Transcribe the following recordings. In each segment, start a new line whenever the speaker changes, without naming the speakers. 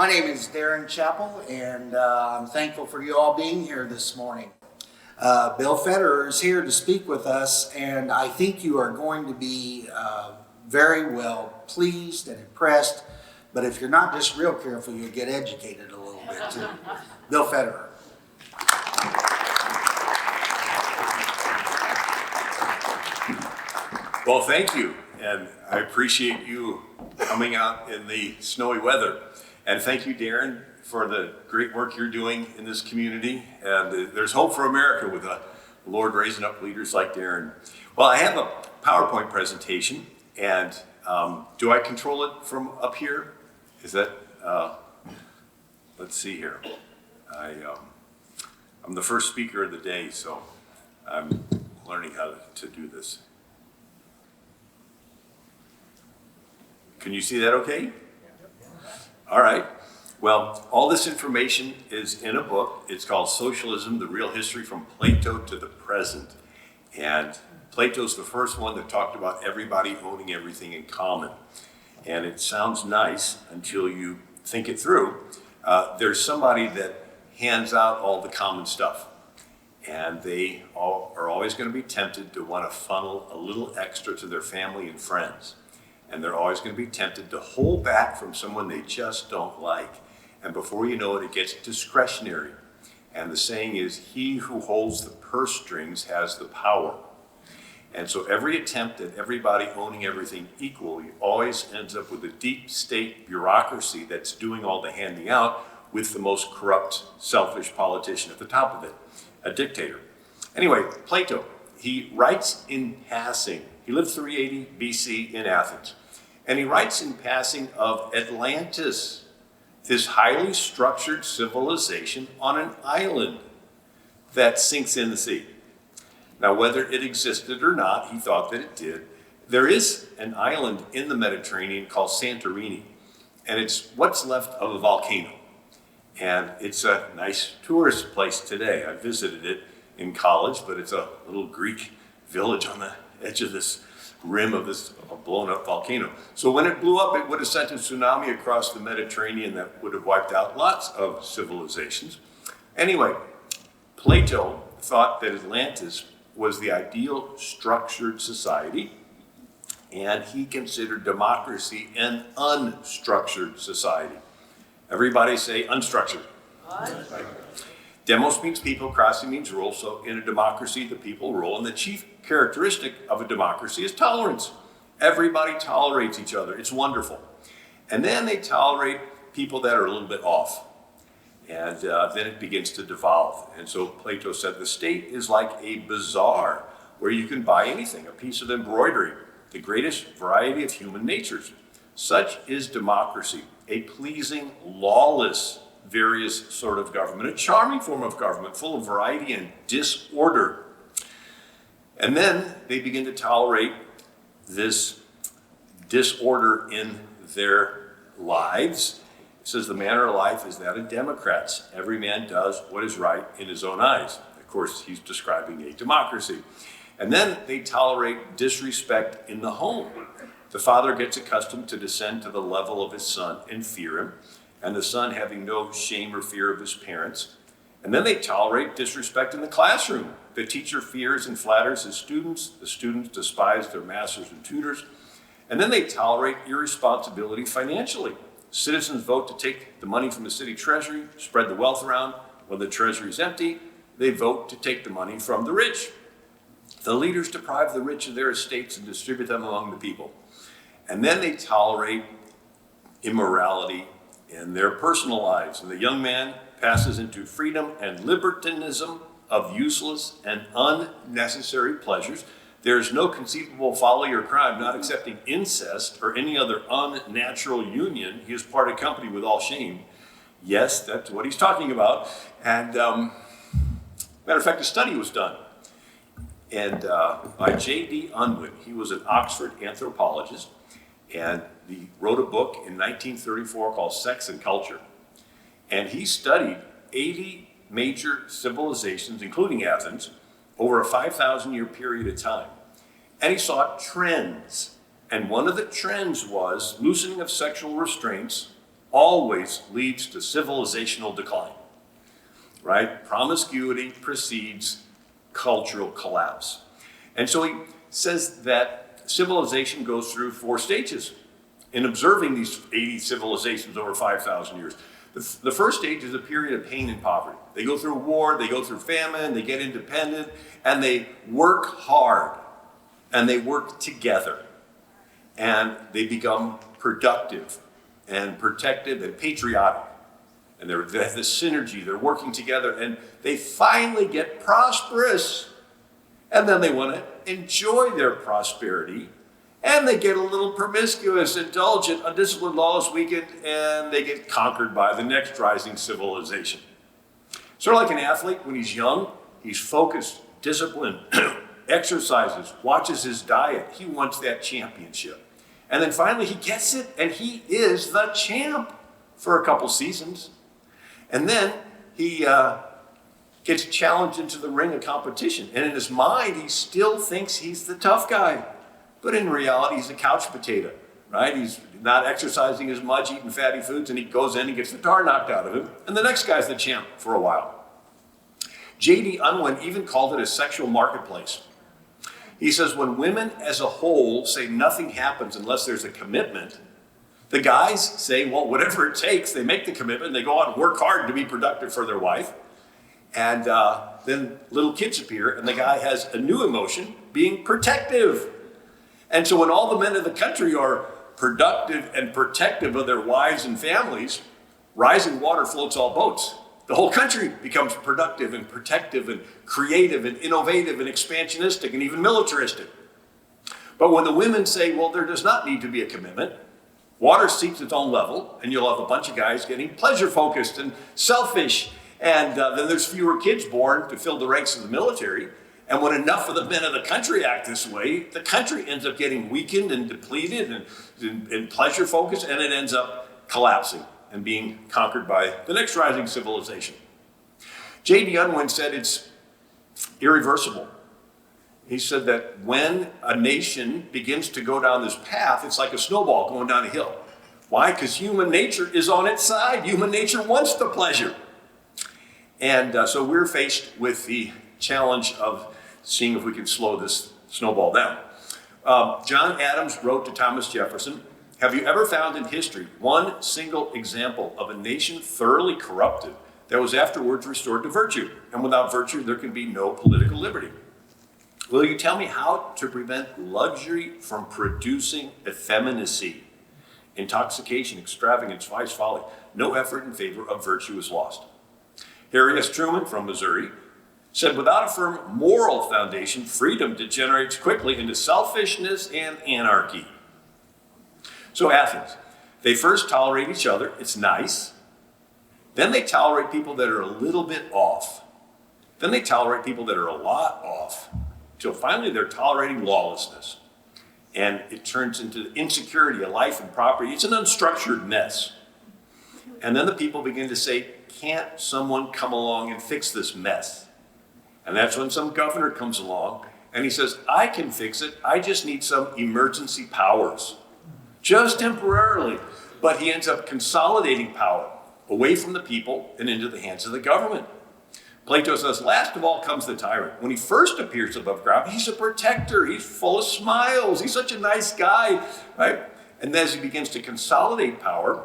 My name is Darren Chappell, and I'm thankful for you all being here this morning. Bill Federer is here to speak with us, and I think you are going to be very well pleased and impressed. But if you're not just real careful, you'll get educated a little bit too. Bill Federer.
Well, thank you, and I appreciate you coming out in the snowy weather. And thank you, Darren, for the great work you're doing in this community. And there's hope for America with the Lord raising up leaders like Darren. Well, I have a PowerPoint presentation, and do I control it from up here? Is that, let's see here. I'm the first speaker of the day, so I'm learning how to do this. Can you see that okay? All right. Well, all this information is in a book. It's called Socialism, the Real History from Plato to the Present. And Plato's the first one that talked about everybody owning everything in common. And it sounds nice until you think it through. There's somebody that hands out all the common stuff. And they all are always going to be tempted to want to funnel a little extra to their family and friends. And they're always going to be tempted to hold back from someone they just don't like. And before you know it, it gets discretionary. And the saying is, he who holds the purse strings has the power. And so every attempt at everybody owning everything equally always ends up with a deep state bureaucracy that's doing all the handing out with the most corrupt, selfish politician at the top of it, a dictator. Anyway, Plato, he writes in passing. He lived 380 BC in Athens. And he writes in passing of Atlantis, this highly structured civilization on an island that sinks in the sea. Now, whether it existed or not, he thought that it did. There is an island in the Mediterranean called Santorini, and it's what's left of a volcano. And it's a nice tourist place today. I visited it in college, but it's a little Greek village on the edge of this rim of this blown up volcano. So when it blew up, it would have sent a tsunami across the Mediterranean that would have wiped out lots of civilizations. Anyway, Plato thought that Atlantis was the ideal structured society, and he considered democracy an unstructured society. Everybody say unstructured. Right? Demos means people, crassy means rule, so in a democracy, the people rule, and the chief characteristic of a democracy is tolerance. Everybody tolerates each other. It's wonderful. And then they tolerate people that are a little bit off. And then it begins to devolve. And so Plato said the state is like a bazaar where you can buy anything, a piece of embroidery, the greatest variety of human natures. Such is democracy, a pleasing, lawless, various sort of government, a charming form of government full of variety and disorder. And then they begin to tolerate this disorder in their lives. It says the manner of life is that of Democrats. Every man does what is right in his own eyes. Of course, he's describing a democracy. And then they tolerate disrespect in the home. The father gets accustomed to descend to the level of his son and fear him, and the son having no shame or fear of his parents. And then they tolerate disrespect in the classroom. The teacher fears and flatters his students. The students despise their masters and tutors. And then they tolerate irresponsibility financially. Citizens vote to take the money from the city treasury, spread the wealth around. When the treasury is empty, they vote to take the money from the rich. The leaders deprive the rich of their estates and distribute them among the people. And then they tolerate immorality in their personal lives. And the young man passes into freedom and libertinism of useless and unnecessary pleasures. There is no conceivable folly or crime, not accepting incest or any other unnatural union. He has parted company with all shame. Yes, that's what he's talking about. And matter of fact, a study was done and by J.D. Unwin. He was an Oxford anthropologist, and he wrote a book in 1934 called Sex and Culture. And he studied 80 major civilizations, including Athens, over a 5,000-year period of time. And he saw trends. And one of the trends was loosening of sexual restraints always leads to civilizational decline, right? Promiscuity precedes cultural collapse. And so he says that civilization goes through 4 stages. In observing these 80 civilizations over 5,000 years, the first stage is a period of pain and poverty. They go through war, they go through famine, they get independent, and they work hard, and they work together, and they become productive and protective and patriotic. And they have this synergy, they're working together, and they finally get prosperous. And then they want to enjoy their prosperity, and they get a little promiscuous, indulgent, undisciplined, lawless, weekend, and they get conquered by the next rising civilization. Sort of like an athlete, when he's young, he's focused, disciplined, exercises, watches his diet. He wants that championship. And then finally he gets it, and he is the champ for a couple seasons. And then he gets challenged into the ring of competition. And in his mind, he still thinks he's the tough guy. But in reality, he's a couch potato, right? He's not exercising as much, eating fatty foods, and he goes in and gets the tar knocked out of him. And the next guy's the champ for a while. J.D. Unwin even called it a sexual marketplace. He says when women as a whole say nothing happens unless there's a commitment, the guys say, well, whatever it takes, they make the commitment, they go out and work hard to be productive for their wife. And then little kids appear, and the guy has a new emotion, being protective. And so when all the men of the country are productive and protective of their wives and families, rising water floats all boats. The whole country becomes productive and protective and creative and innovative and expansionistic and even militaristic. But when the women say, well, there does not need to be a commitment, water seeks its own level, and you'll have a bunch of guys getting pleasure-focused and selfish, and then there's fewer kids born to fill the ranks of the military. And when enough of the men of the country act this way, the country ends up getting weakened and depleted and pleasure-focused, and it ends up collapsing and being conquered by the next rising civilization. J.D. Unwin said it's irreversible. He said that when a nation begins to go down this path, it's like a snowball going down a hill. Why? Because human nature is on its side. Human nature wants the pleasure. And so we're faced with the challenge of seeing if we can slow this snowball down. John Adams wrote to Thomas Jefferson, have you ever found in history one single example of a nation thoroughly corrupted that was afterwards restored to virtue? And without virtue, there can be no political liberty. Will you tell me how to prevent luxury from producing effeminacy, intoxication, extravagance, vice, folly? No effort in favor of virtue is lost. Harry S. Truman from Missouri said, without a firm moral foundation, freedom degenerates quickly into selfishness and anarchy. So Athens, they first tolerate each other, it's nice. Then they tolerate people that are a little bit off. Then they tolerate people that are a lot off. Till finally they're tolerating lawlessness. And it turns into insecurity of life and property. It's an unstructured mess. And then the people begin to say, can't someone come along and fix this mess? And that's when some governor comes along and he says, I can fix it. I just need some emergency powers. Just temporarily. But he ends up consolidating power away from the people and into the hands of the government. Plato says, last of all comes the tyrant. When he first appears above ground, he's a protector. He's full of smiles. He's such a nice guy, right? And as he begins to consolidate power,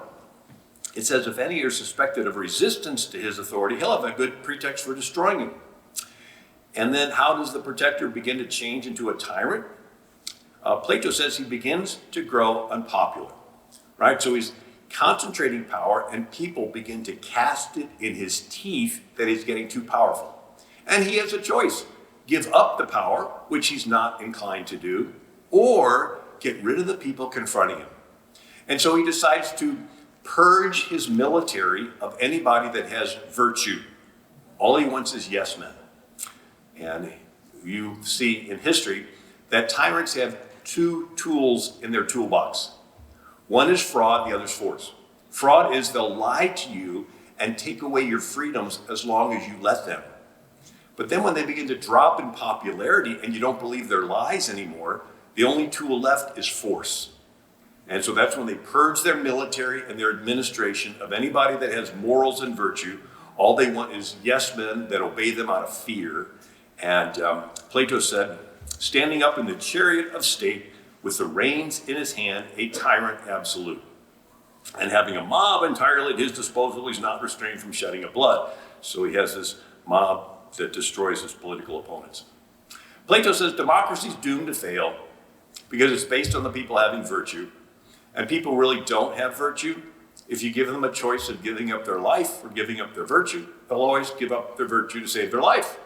it says if any are suspected of resistance to his authority, he'll have a good pretext for destroying him. And then how does the protector begin to change into a tyrant? Plato says he begins to grow unpopular, right? So he's concentrating power and people begin to cast it in his teeth that he's getting too powerful. And he has a choice. Give up the power, which he's not inclined to do, or get rid of the people confronting him. And so he decides to purge his military of anybody that has virtue. All he wants is yes men. And you see in history that tyrants have two tools in their toolbox. One is fraud, the other is force. Fraud is they'll lie to you and take away your freedoms as long as you let them. But then when they begin to drop in popularity and you don't believe their lies anymore, the only tool left is force. And so that's when they purge their military and their administration of anybody that has morals and virtue. All they want is yes men that obey them out of fear. And Plato said, standing up in the chariot of state with the reins in his hand, a tyrant absolute. And having a mob entirely at his disposal, he's not restrained from shedding of blood. So he has this mob that destroys his political opponents. Plato says democracy is doomed to fail because it's based on the people having virtue. And people really don't have virtue. If you give them a choice of giving up their life or giving up their virtue, they'll always give up their virtue to save their life.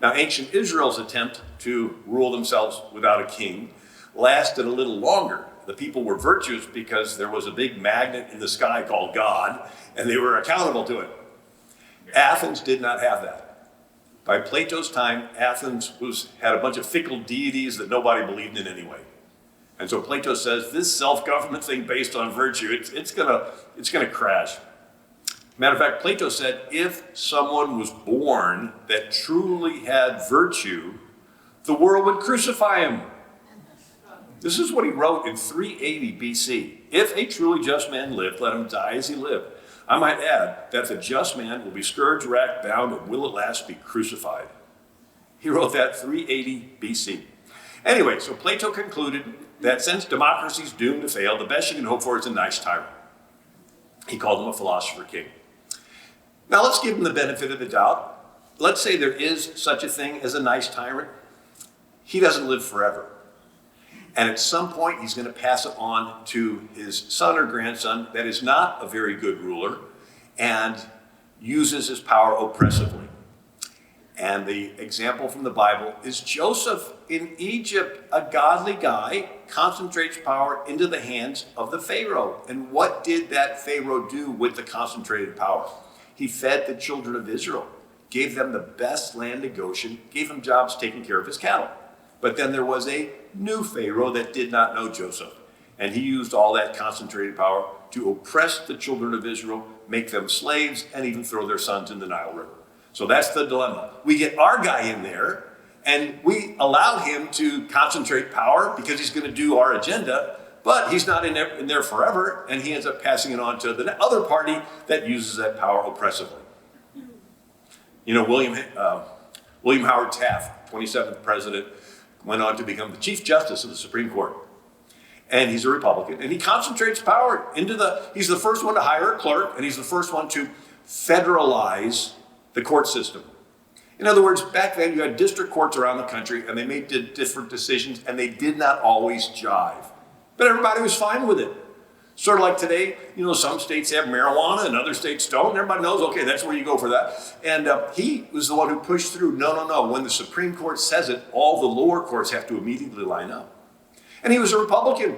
Now, ancient Israel's attempt to rule themselves without a king lasted a little longer. The people were virtuous because there was a big magnet in the sky called God, and they were accountable to it. Athens did not have that. By Plato's time, Athens had a bunch of fickle deities that nobody believed in anyway. And so Plato says this self-government thing based on virtue, it's gonna crash. Matter of fact, Plato said if someone was born that truly had virtue, the world would crucify him. This is what he wrote in 380 BC. If a truly just man lived, let him die as he lived. I might add that the just man will be scourged, racked, bound, and will at last be crucified. He wrote that 380 BC. Anyway, so Plato concluded that since democracy is doomed to fail, the best you can hope for is a nice tyrant. He called him a philosopher king. Now let's give him the benefit of the doubt. Let's say there is such a thing as a nice tyrant. He doesn't live forever. And at some point, he's going to pass it on to his son or grandson that is not a very good ruler and uses his power oppressively. And the example from the Bible is Joseph in Egypt, a godly guy, concentrates power into the hands of the Pharaoh. And what did that Pharaoh do with the concentrated power? He fed the children of Israel, gave them the best land in Goshen, gave them jobs taking care of his cattle. But then there was a new Pharaoh that did not know Joseph. And he used all that concentrated power to oppress the children of Israel, make them slaves, and even throw their sons in the Nile River. So that's the dilemma. We get our guy in there, and we allow him to concentrate power because he's going to do our agenda, but he's not in there forever, and he ends up passing it on to the other party that uses that power oppressively. You know, William Howard Taft, 27th president, went on to become the Chief Justice of the Supreme Court. And he's a Republican. And he concentrates power he's the first one to hire a clerk, and he's the first one to federalize the court system. In other words, back then you had district courts around the country, and they made different decisions, and they did not always jive. But everybody was fine with it. Sort of like today, you know, some states have marijuana and other states don't, and everybody knows, okay, that's where you go for that. And he was the one who pushed through, no. When the Supreme Court says it, all the lower courts have to immediately line up. And he was a Republican,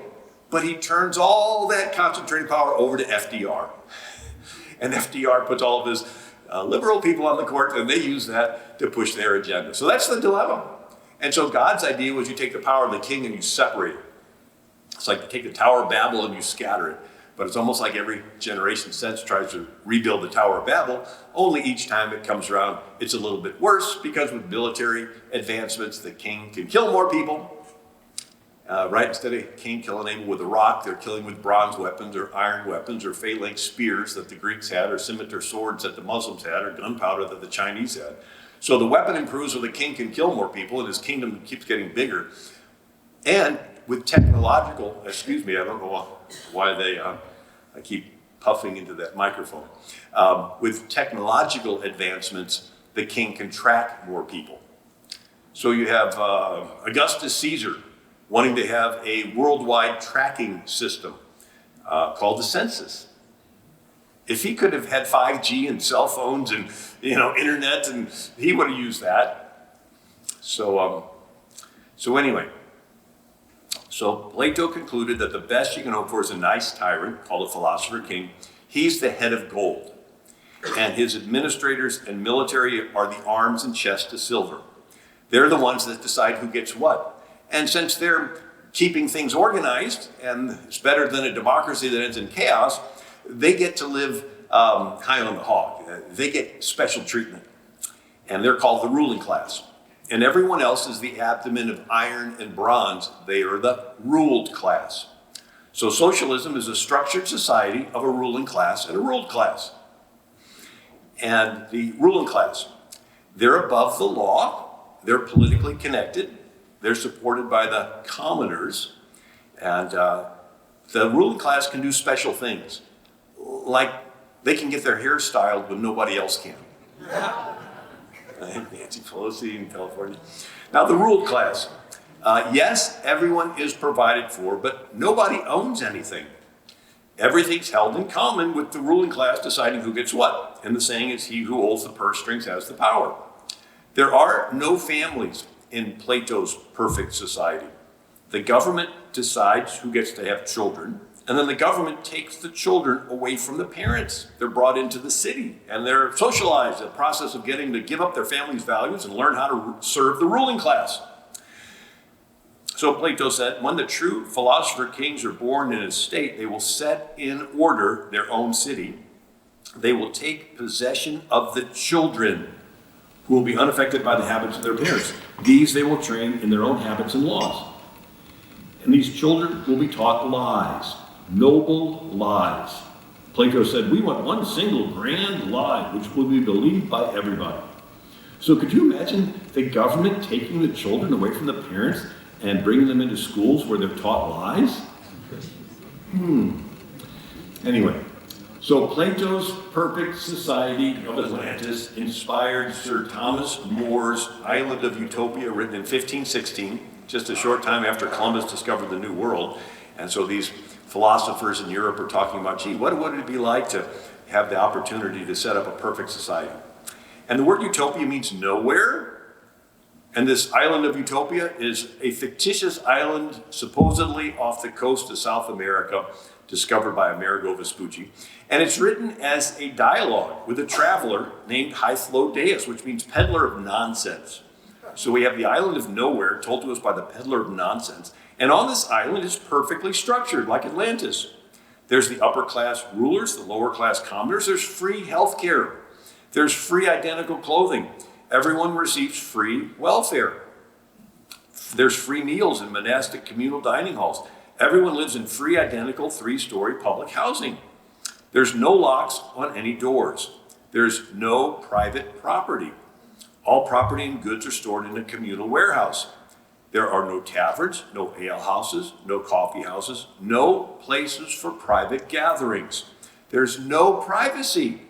but he turns all that concentrated power over to FDR. And FDR puts all of his liberal people on the court, and they use that to push their agenda. So that's the dilemma. And so God's idea was you take the power of the king and you separate it. It's like you take the Tower of Babel and you scatter it. But it's almost like every generation since tries to rebuild the Tower of Babel, only each time it comes around, it's a little bit worse because with military advancements, the king can kill more people. Right? Instead of king killing Abel with a rock, they're killing with bronze weapons or iron weapons or phalanx spears that the Greeks had or scimitar swords that the Muslims had or gunpowder that the Chinese had. So the weapon improves so the king can kill more people and his kingdom keeps getting bigger. And with technological, I don't know why I keep puffing into that microphone. With technological advancements, the king can track more people. So you have Augustus Caesar wanting to have a worldwide tracking system called the census. If he could have had 5G and cell phones and internet, and he would have used that. So anyway. So Plato concluded that the best you can hope for is a nice tyrant called a philosopher king. He's the head of gold. And his administrators and military are the arms and chest of silver. They're the ones that decide who gets what. And since they're keeping things organized, and it's better than a democracy that ends in chaos, they get to live high on the hog. They get special treatment. And they're called the ruling class. and everyone else is the abdomen of iron and bronze. They are the ruled class. So socialism is a structured society of a ruling class and a ruled class. And the ruling class, they're above the law, they're politically connected, they're supported by the commoners, and the ruling class can do special things, like they can get their hair styled when nobody else can. Nancy Pelosi in California. Now the ruled class, yes, everyone is provided for, but nobody owns anything. Everything's held in common, with the ruling class deciding who gets what. And the saying is, he who holds the purse strings has the power. There are no families in Plato's perfect society. The government decides who gets to have children, and then the government takes the children away from the parents. They're brought into the city, and they're socialized, a process of getting to give up their family's values and learn how to serve the ruling class. So Plato said, when the true philosopher kings are born in a state, they will set in order their own city. They will take possession of the children, who will be unaffected by the habits of their parents. These they will train in their own habits and laws. And these children will be taught lies, noble lies. Plato said, we want one single grand lie, which will be believed by everybody. So could you imagine the government taking the children away from the parents and bringing them into schools where they're taught lies? Anyway, so Plato's perfect society of Atlantis inspired Sir Thomas More's Island of Utopia, written in 1516, just a short time after Columbus discovered the New World. And so these philosophers in Europe are talking about, gee, what would it be like to have the opportunity to set up a perfect society? And the word utopia means nowhere. And this island of Utopia is a fictitious island supposedly off the coast of South America, discovered by Amerigo Vespucci. And it's written as a dialogue with a traveler named Hythlodaeus, which means peddler of nonsense. So we have the island of nowhere told to us by the peddler of nonsense. And on this island is perfectly structured, like Atlantis. There's the upper class rulers, the lower class commoners. There's free health care. There's free identical clothing. Everyone receives free welfare. There's free meals in monastic communal dining halls. Everyone lives in free identical 3-story public housing. There's no locks on any doors. There's no private property. All property and goods are stored in a communal warehouse. There are no taverns, no alehouses, no coffee houses, no places for private gatherings. There's no privacy.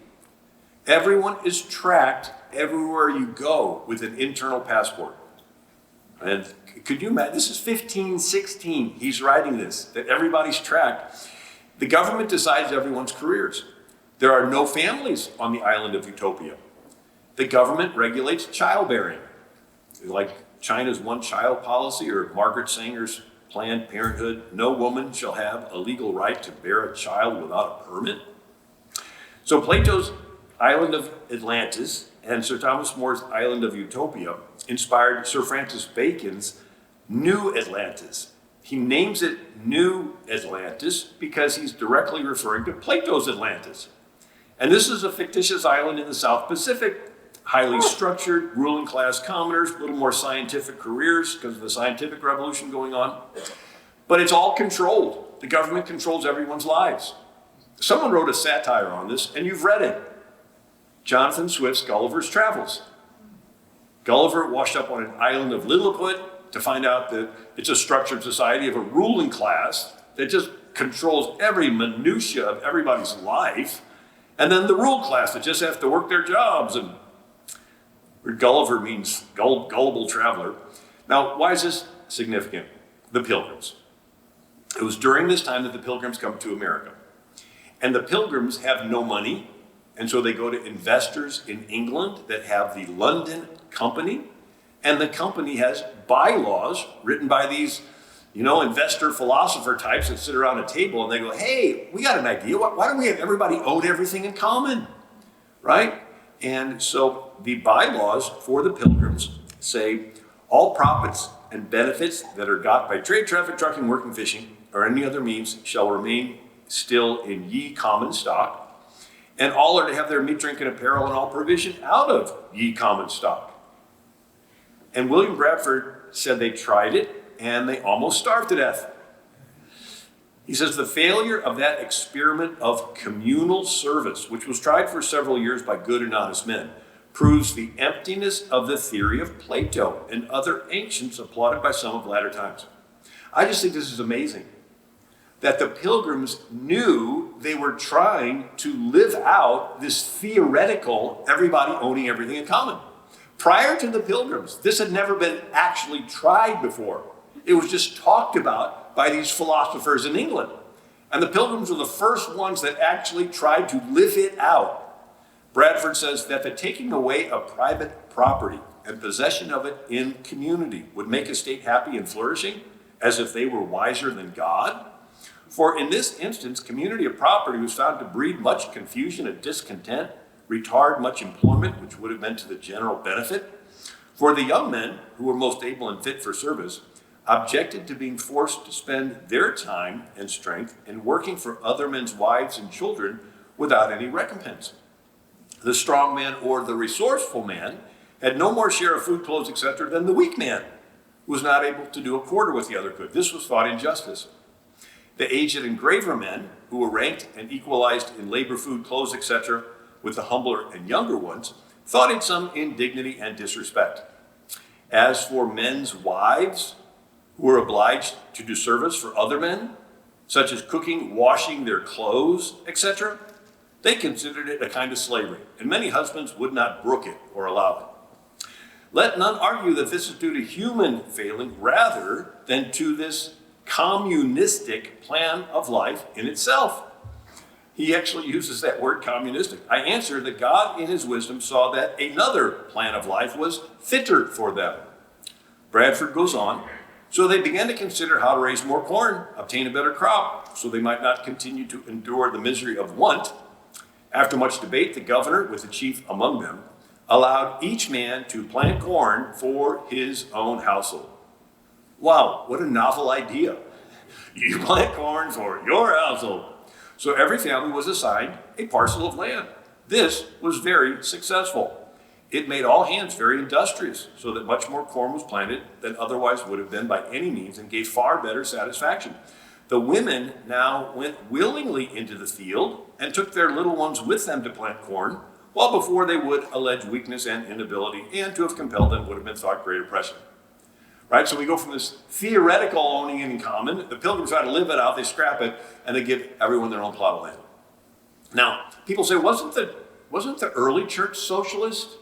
Everyone is tracked everywhere you go with an internal passport. And could you imagine, this is 1516, he's writing this, that everybody's tracked. The government decides everyone's careers. There are no families on the island of Utopia. The government regulates childbearing, like China's one-child policy or Margaret Sanger's Planned Parenthood. No woman shall have a legal right to bear a child without a permit. So Plato's island of Atlantis and Sir Thomas More's island of Utopia inspired Sir Francis Bacon's New Atlantis. He names it New Atlantis because he's directly referring to Plato's Atlantis. And this is a fictitious island in the South Pacific, highly structured, ruling class commoners, a little more scientific careers because of the scientific revolution going on. But it's all controlled. The government controls everyone's lives. Someone wrote a satire on this, and you've read it. Jonathan Swift's Gulliver's Travels. Gulliver washed up on an island of Lilliput to find out that it's a structured society of a ruling class that just controls every minutia of everybody's life. And then the ruled class that just have to work their jobs. And Gulliver means gullible traveler. Now, why is this significant? The Pilgrims. It was during this time that the Pilgrims come to America. And the Pilgrims have no money. And so they go to investors in England that have the London Company. And the company has bylaws written by these, investor philosopher types that sit around a table and they go, hey, we got an idea. Why don't we have everybody own everything in common, right? And so the bylaws for the Pilgrims say all profits and benefits that are got by trade, traffic, trucking, working, fishing, or any other means shall remain still in ye common stock. And all are to have their meat, drink, and apparel and all provision out of ye common stock. And William Bradford said they tried it and they almost starved to death. He says the failure of that experiment of communal service, which was tried for several years by good and honest men, proves the emptiness of the theory of Plato and other ancients applauded by some of latter times. I just think this is amazing, that the Pilgrims knew they were trying to live out this theoretical everybody owning everything in common. Prior to the Pilgrims, this had never been actually tried before. It was just talked about by these philosophers in England. And the Pilgrims were the first ones that actually tried to live it out. Bradford says that the taking away of private property and possession of it in community would make a state happy and flourishing, as if they were wiser than God. For in this instance, community of property was found to breed much confusion and discontent, retard much employment, which would have been to the general benefit. For the young men, who were most able and fit for service, objected to being forced to spend their time and strength in working for other men's wives and children without any recompense. The strong man or the resourceful man had no more share of food, clothes, etc. than the weak man, who was not able to do a quarter what the other could. This was thought injustice. The aged and graver men, who were ranked and equalized in labor, food, clothes, etc., with the humbler and younger ones, thought it some indignity and disrespect. As for men's wives, who were obliged to do service for other men, such as cooking, washing their clothes, etc., they considered it a kind of slavery, and many husbands would not brook it or allow it. Let none argue that this is due to human failing rather than to this communistic plan of life in itself. He actually uses that word communistic. I answer that God in his wisdom saw that another plan of life was fitter for them. Bradford goes on, so they began to consider how to raise more corn, obtain a better crop, so they might not continue to endure the misery of want. After much debate, the governor, with the chief among them, allowed each man to plant corn for his own household. Wow, what a novel idea. You plant corn for your household. So every family was assigned a parcel of land. This was very successful. It made all hands very industrious, so that much more corn was planted than otherwise would have been by any means, and gave far better satisfaction. The women now went willingly into the field and took their little ones with them to plant corn, while before they would allege weakness and inability, and to have compelled them would have been thought great oppression. Right, so we go from this theoretical owning in common, the Pilgrims try to live it out, they scrap it, and they give everyone their own plot of land. Now, people say, wasn't the early church socialist?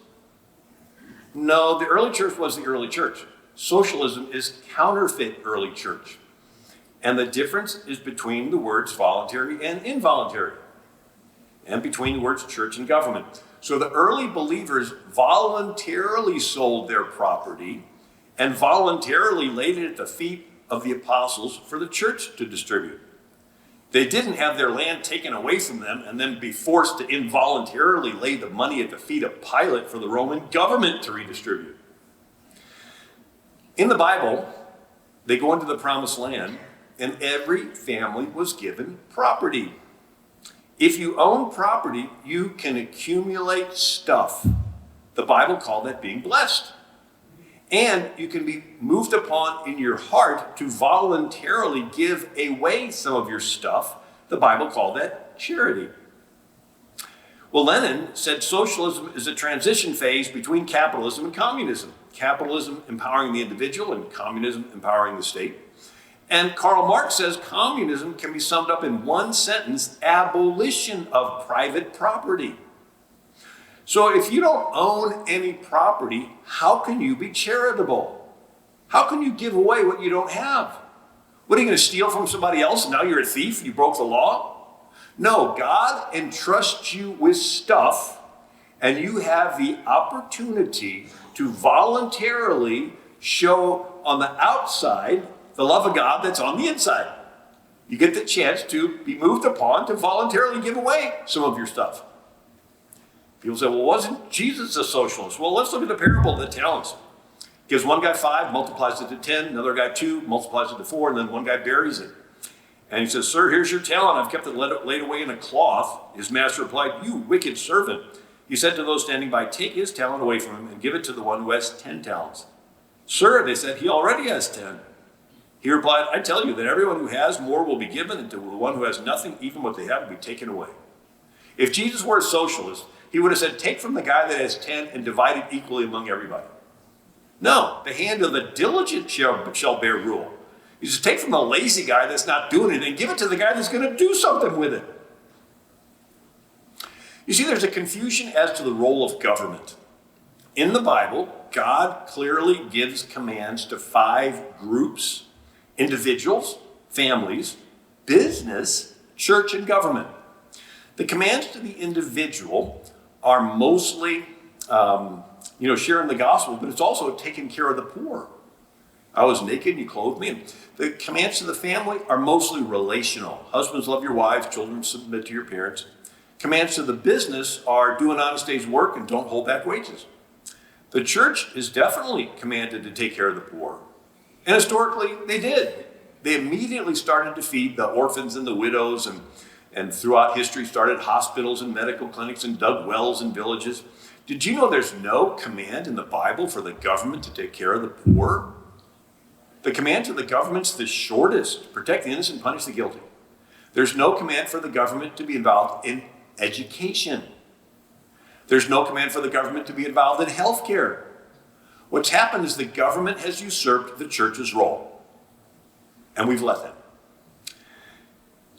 No, the early church was the early church. Socialism is counterfeit early church. And the difference is between the words voluntary and involuntary, and between the words church and government. So the early believers voluntarily sold their property and voluntarily laid it at the feet of the apostles for the church to distribute. They didn't have their land taken away from them and then be forced to involuntarily lay the money at the feet of Pilate for the Roman government to redistribute. In the Bible, they go into the promised land, and every family was given property. If you own property, you can accumulate stuff. The Bible called that being blessed. And you can be moved upon in your heart to voluntarily give away some of your stuff. The Bible called that charity. Well, Lenin said socialism is a transition phase between capitalism and communism. Capitalism empowering the individual and communism empowering the state. And Karl Marx says communism can be summed up in one sentence: abolition of private property. So if you don't own any property, how can you be charitable? How can you give away what you don't have? What, are you going to steal from somebody else and now you're a thief? You broke the law? No, God entrusts you with stuff, and you have the opportunity to voluntarily show on the outside the love of God that's on the inside. You get the chance to be moved upon to voluntarily give away some of your stuff. People say, well, wasn't Jesus a socialist? Well, let's look at the parable of the talents. Gives one guy 5, multiplies it to 10, another guy 2, multiplies it to 4, and then one guy buries it. And he says, sir, here's your talent. I've kept it laid away in a cloth. His master replied, you wicked servant. He said to those standing by, take his talent away from him and give it to the one who has 10 talents. Sir, they said, he already has 10. He replied, I tell you that everyone who has more will be given, and to the one who has nothing, even what they have will be taken away. If Jesus were a socialist, he would have said, take from the guy that has 10 and divide it equally among everybody. No, the hand of the diligent shall bear rule. He says, take from the lazy guy that's not doing anything, give it to the guy that's going to do something with it. You see, there's a confusion as to the role of government. In the Bible, God clearly gives commands to 5 groups: individuals, families, business, church, and government. The commands to the individual are mostly, sharing the gospel, but it's also taking care of the poor. I was naked and you clothed me. The commands to the family are mostly relational. Husbands, love your wives. Children, submit to your parents. Commands to the business are do an honest day's work and don't hold back wages. The church is definitely commanded to take care of the poor. And historically, they did. They immediately started to feed the orphans and the widows, and throughout history started hospitals and medical clinics and dug wells in villages. Did you know there's no command in the Bible for the government to take care of the poor? The command to the government's the shortest: protect the innocent, punish the guilty. There's no command for the government to be involved in education. There's no command for the government to be involved in health care. What's happened is the government has usurped the church's role, and we've let them.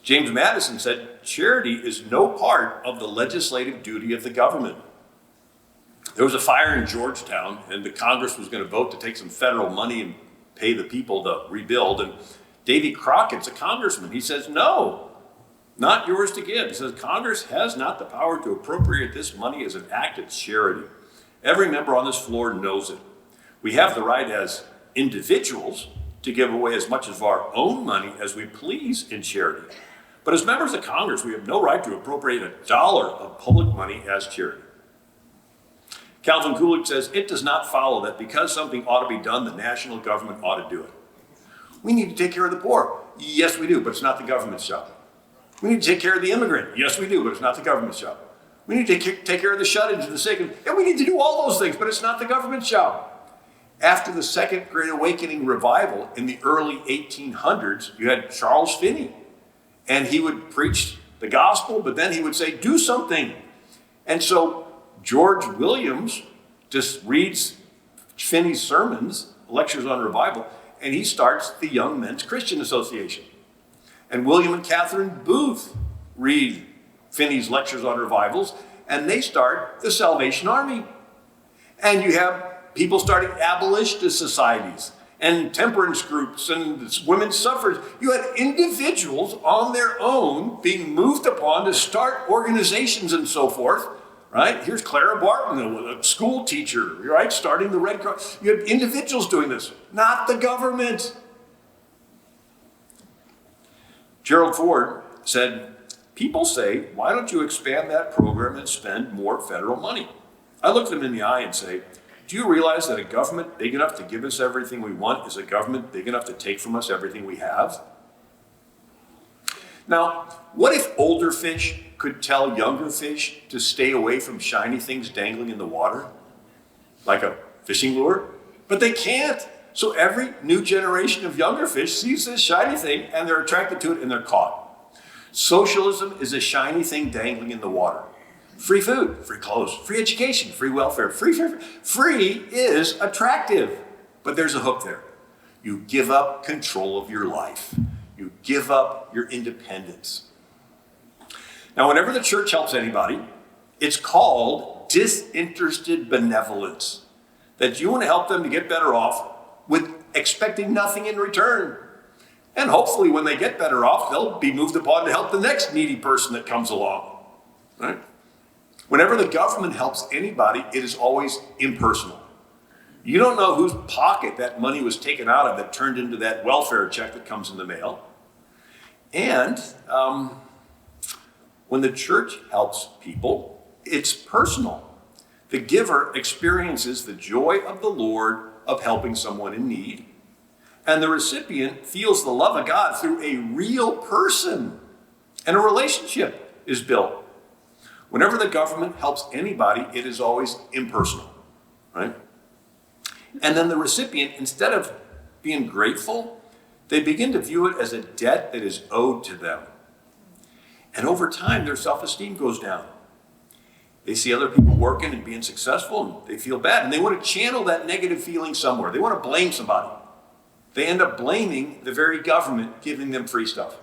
James Madison said, charity is no part of the legislative duty of the government. There was a fire in Georgetown, and the Congress was going to vote to take some federal money and pay the people to rebuild. And Davy Crockett's a congressman. He says, no, not yours to give. He says, Congress has not the power to appropriate this money as an act of charity. Every member on this floor knows it. We have the right as individuals to give away as much of our own money as we please in charity. But as members of Congress, we have no right to appropriate $1 of public money as charity. Calvin Coolidge says, it does not follow that because something ought to be done, the national government ought to do it. We need to take care of the poor. Yes, we do, but it's not the government's job. We need to take care of the immigrant. Yes, we do, but it's not the government's job. We need to take care of the shut-ins and the sick. And we need to do all those things, but it's not the government's job. After the Second Great Awakening revival in the early 1800s, you had Charles Finney. And he would preach the gospel, but then he would say, do something. And so George Williams just reads Finney's sermons, lectures on revival, and he starts the Young Men's Christian Association. And William and Catherine Booth read Finney's lectures on revivals, and they start the Salvation Army. And you have people starting abolitionist societies and temperance groups and women's suffrage. You had individuals on their own being moved upon to start organizations and so forth, right? Here's Clara Barton, a school teacher, right? Starting the Red Cross. You had individuals doing this, not the government. Gerald Ford said, people say, why don't you expand that program and spend more federal money? I look them in the eye and say, do you realize that a government big enough to give us everything we want is a government big enough to take from us everything we have? Now, what if older fish could tell younger fish to stay away from shiny things dangling in the water, like a fishing lure? But they can't. So every new generation of younger fish sees this shiny thing and they're attracted to it and they're caught. Socialism is a shiny thing dangling in the water. Free food, free clothes, free education, free welfare. Free is attractive, but there's a hook there. You give up control of your life. You give up your independence. Now, whenever the church helps anybody, it's called disinterested benevolence. That you want to help them to get better off with expecting nothing in return. And hopefully when they get better off, they'll be moved upon to help the next needy person that comes along, right? Whenever the government helps anybody, it is always impersonal. You don't know whose pocket that money was taken out of that turned into that welfare check that comes in the mail. And when the church helps people, it's personal. The giver experiences the joy of the Lord of helping someone in need. And the recipient feels the love of God through a real person. And a relationship is built. Whenever the government helps anybody, it is always impersonal, right? And then the recipient, instead of being grateful, they begin to view it as a debt that is owed to them. And over time, their self-esteem goes down. They see other people working and being successful, and they feel bad. And they want to channel that negative feeling somewhere. They want to blame somebody. They end up blaming the very government giving them free stuff.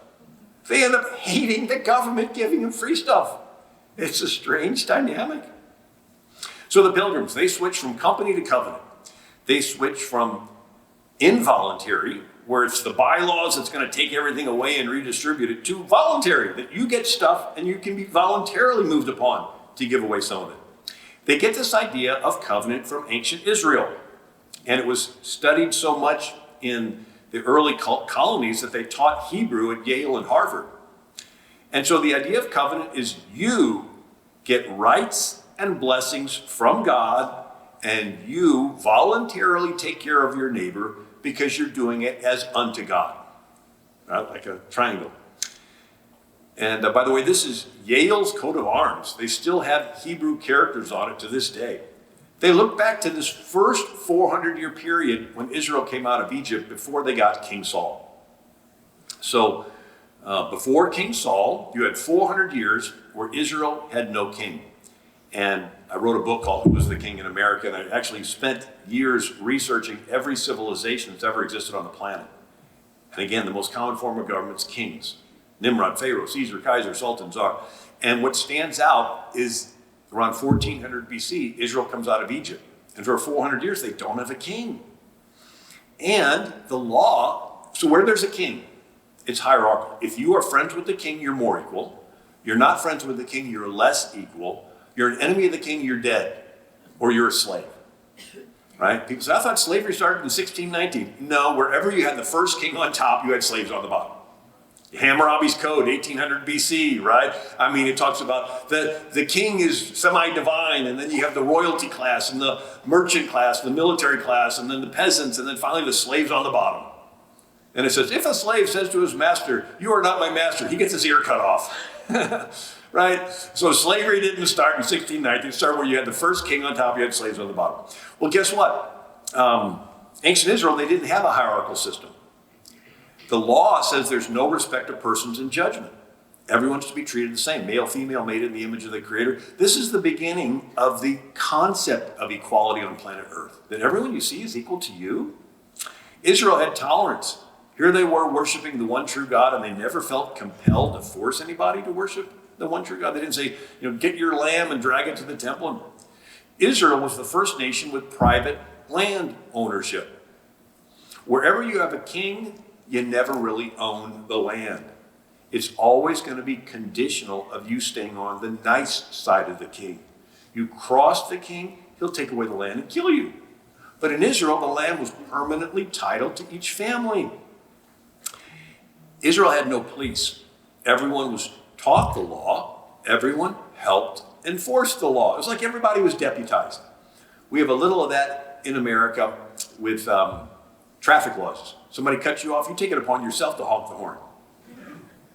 They end up hating the government giving them free stuff. It's a strange dynamic. So the Pilgrims, they switch from company to covenant. They switch from involuntary, where it's the bylaws that's going to take everything away and redistribute it, to voluntary, that you get stuff and you can be voluntarily moved upon to give away some of it. They get this idea of covenant from ancient Israel. And it was studied so much in the early colonies that they taught Hebrew at Yale and Harvard. And so the idea of covenant is you get rights and blessings from God, and you voluntarily take care of your neighbor because you're doing it as unto God, right? Like a triangle. And by the way, this is Yale's coat of arms. They still have Hebrew characters on it to this day. They look back to this first 400-year period when Israel came out of Egypt before they got King Saul. So before King Saul, you had 400 years where Israel had no king. And I wrote a book called Who Was the King in America? And I actually spent years researching every civilization that's ever existed on the planet. And again, the most common form of government is kings. Nimrod, Pharaoh, Caesar, Kaiser, Sultan, Tsar. And what stands out is around 1400 BC, Israel comes out of Egypt. And for 400 years, they don't have a king. And the law, so where there's a king, it's hierarchical. If you are friends with the king, you're more equal. You're not friends with the king, you're less equal. You're an enemy of the king, you're dead. Or you're a slave. Right? People say, I thought slavery started in 1619. No, wherever you had the first king on top, you had slaves on the bottom. Hammurabi's Code, 1800 BC, right? I mean, it talks about the king is semi-divine, and then you have the royalty class, and the merchant class, the military class, and then the peasants, and then finally the slaves on the bottom. And it says, if a slave says to his master, you are not my master, he gets his ear cut off. Right? So slavery didn't start in 1619. It started where you had the first king on top, you had slaves on the bottom. Well, guess what? Ancient Israel, they didn't have a hierarchical system. The law says there's no respect of persons in judgment. Everyone's to be treated the same. Male, female, made in the image of the Creator. This is the beginning of the concept of equality on planet Earth. That everyone you see is equal to you. Israel had tolerance. Here they were worshiping the one true God, and they never felt compelled to force anybody to worship the one true God. They didn't say, get your lamb and drag it to the temple. Israel was the first nation with private land ownership. Wherever you have a king, you never really own the land. It's always going to be conditional of you staying on the nice side of the king. You cross the king, he'll take away the land and kill you. But in Israel, the land was permanently titled to each family. Israel had no police. Everyone was taught the law. Everyone helped enforce the law. It was like everybody was deputized. We have a little of that in America with traffic laws. Somebody cuts you off, you take it upon yourself to honk the horn.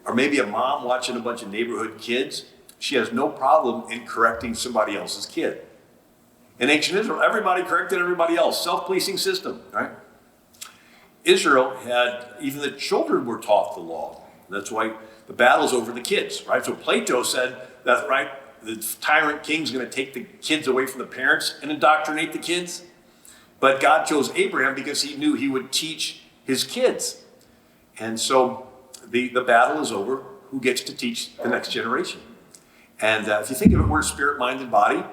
Or maybe a mom watching a bunch of neighborhood kids, she has no problem in correcting somebody else's kid. In ancient Israel, everybody corrected everybody else. Self-policing system, right? Israel had, even the children were taught the law. That's why the battle's over the kids, right? So Plato said that, right, the tyrant king's going to take the kids away from the parents and indoctrinate the kids. But God chose Abraham because he knew he would teach his kids. And so the battle is over. Who gets to teach the next generation? And if you think of it, we're spirit, mind, and body.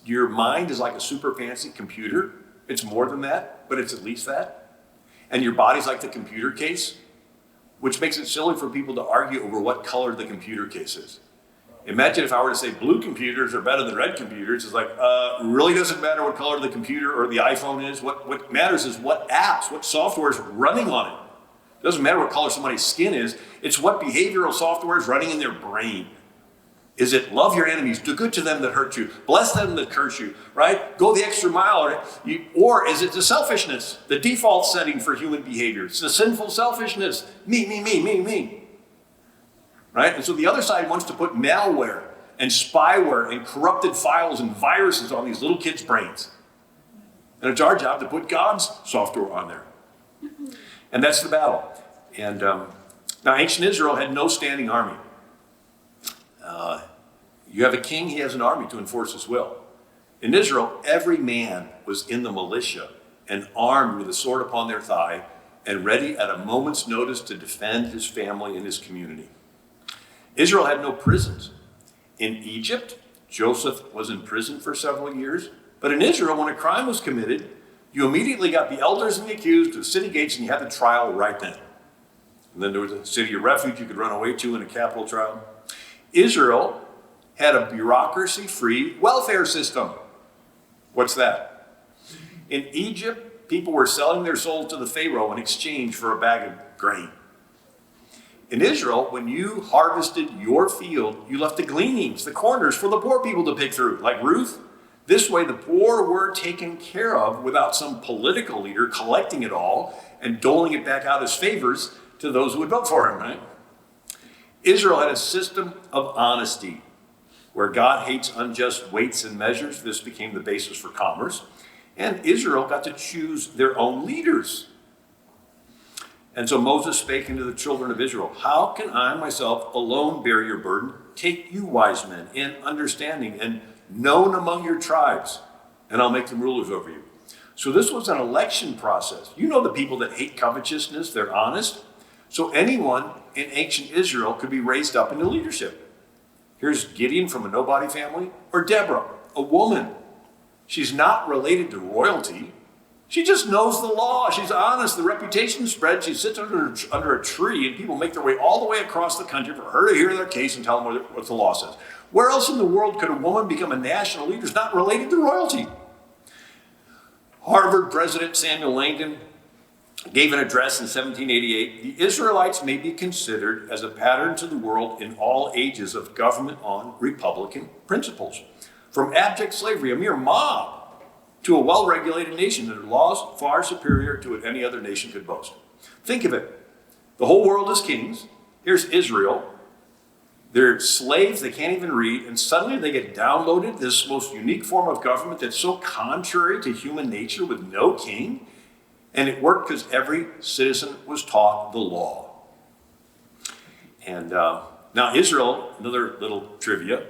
Your mind is like a super fancy computer. It's more than that, but it's at least that. And your body's like the computer case, which makes it silly for people to argue over what color the computer case is. Imagine if I were to say blue computers are better than red computers. It's like, really doesn't matter what color the computer or the iPhone is. What matters is what apps, what software is running on it. It doesn't matter what color somebody's skin is. It's what behavioral software is running in their brain. Is it love your enemies, do good to them that hurt you, bless them that curse you, right? Go the extra mile. Or is it the selfishness, the default setting for human behavior? It's the sinful selfishness. Me. Right? And so the other side wants to put malware and spyware and corrupted files and viruses on these little kids' brains. And it's our job to put God's software on there. And that's the battle. And now ancient Israel had no standing army. You have a king, he has an army to enforce his will. In Israel, every man was in the militia and armed with a sword upon their thigh and ready at a moment's notice to defend his family and his community. Israel had no prisons. In Egypt, Joseph was in prison for several years. But in Israel, when a crime was committed, you immediately got the elders and the accused to the city gates and you had the trial right then. And then there was a city of refuge you could run away to in a capital trial. Israel had a bureaucracy-free welfare system. What's that? In Egypt, people were selling their souls to the Pharaoh in exchange for a bag of grain. In Israel, when you harvested your field, you left the gleanings, the corners, for the poor people to pick through, like Ruth. This way, the poor were taken care of without some political leader collecting it all and doling it back out as favors to those who would vote for him, right? Israel had a system of honesty. Where God hates unjust weights and measures, this became the basis for commerce. And Israel got to choose their own leaders. And so Moses spake unto the children of Israel, how can I myself alone bear your burden? Take you wise men in understanding and known among your tribes, and I'll make them rulers over you. So this was an election process. You know the people that hate covetousness, they're honest. So anyone in ancient Israel could be raised up into leadership. Here's Gideon from a nobody family, or Deborah, a woman. She's not related to royalty. She just knows the law. She's honest. The reputation spreads. She sits under a tree, and people make their way all the way across the country for her to hear their case and tell them what the law says. Where else in the world could a woman become a national leader who's not related to royalty? Harvard President Samuel Langdon gave an address in 1788. The Israelites may be considered as a pattern to the world in all ages of government on republican principles. From abject slavery, a mere mob, to a well-regulated nation that are laws far superior to what any other nation could boast. Think of it. The whole world is kings. Here's Israel. They're slaves, they can't even read, and suddenly they get downloaded this most unique form of government that's so contrary to human nature with no king. And it worked because every citizen was taught the law. And now Israel, another little trivia,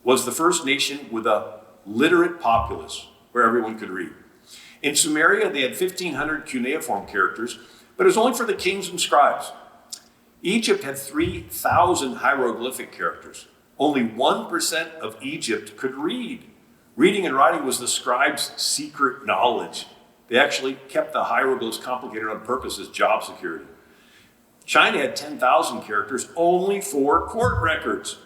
was the first nation with a literate populace where everyone could read. In Sumeria, they had 1,500 cuneiform characters, but it was only for the kings and scribes. Egypt had 3,000 hieroglyphic characters. Only 1% of Egypt could read. Reading and writing was the scribes' secret knowledge. They actually kept the hieroglyphs complicated on purpose as job security. China had 10,000 characters only for court records.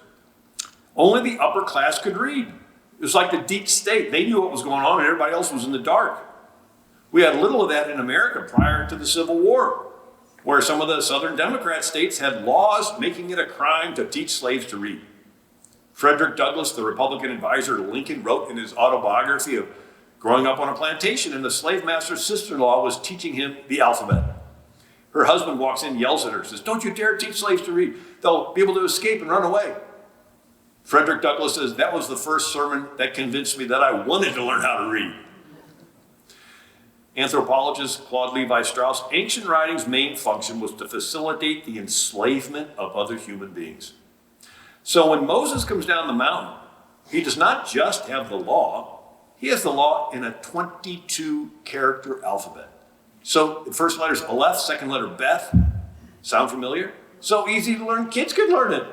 Only the upper class could read. It was like the deep state. They knew what was going on and everybody else was in the dark. We had little of that in America prior to the Civil War, where some of the Southern Democrat states had laws making it a crime to teach slaves to read. Frederick Douglass, the Republican advisor to Lincoln, wrote in his autobiography of growing up on a plantation, and the slave master's sister-in-law was teaching him the alphabet. Her husband walks in, yells at her, says, "Don't you dare teach slaves to read. They'll be able to escape and run away." Frederick Douglass says, "That was the first sermon that convinced me that I wanted to learn how to read." Anthropologist Claude Levi-Strauss, ancient writing's main function was to facilitate the enslavement of other human beings. So when Moses comes down the mountain, he does not just have the law, he has the law in a 22-character alphabet. So the first letter is Aleph, second letter Beth. Sound familiar? So easy to learn, kids could learn it.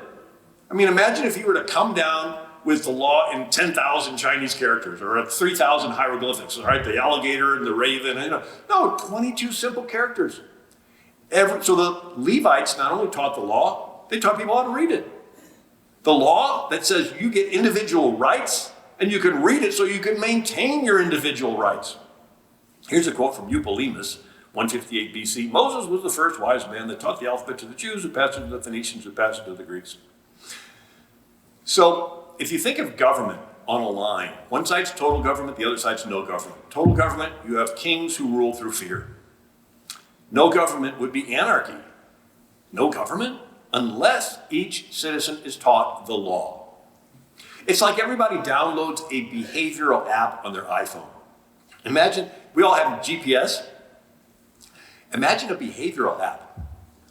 I mean, imagine if you were to come down with the law in 10,000 Chinese characters or 3,000 hieroglyphics, right? The alligator and the raven, no, 22 simple characters. So the Levites not only taught the law, they taught people how to read it. The law that says you get individual rights and you can read it so you can maintain your individual rights. Here's a quote from Eupolemus, 158 BC. Moses was the first wise man that taught the alphabet to the Jews, who passed it to the Phoenicians, who passed it to the Greeks. So if you think of government on a line, one side's total government, the other side's no government. Total government, you have kings who rule through fear. No government would be anarchy. No government unless each citizen is taught the law. It's like everybody downloads a behavioral app on their iPhone. Imagine, we all have GPS. Imagine a behavioral app,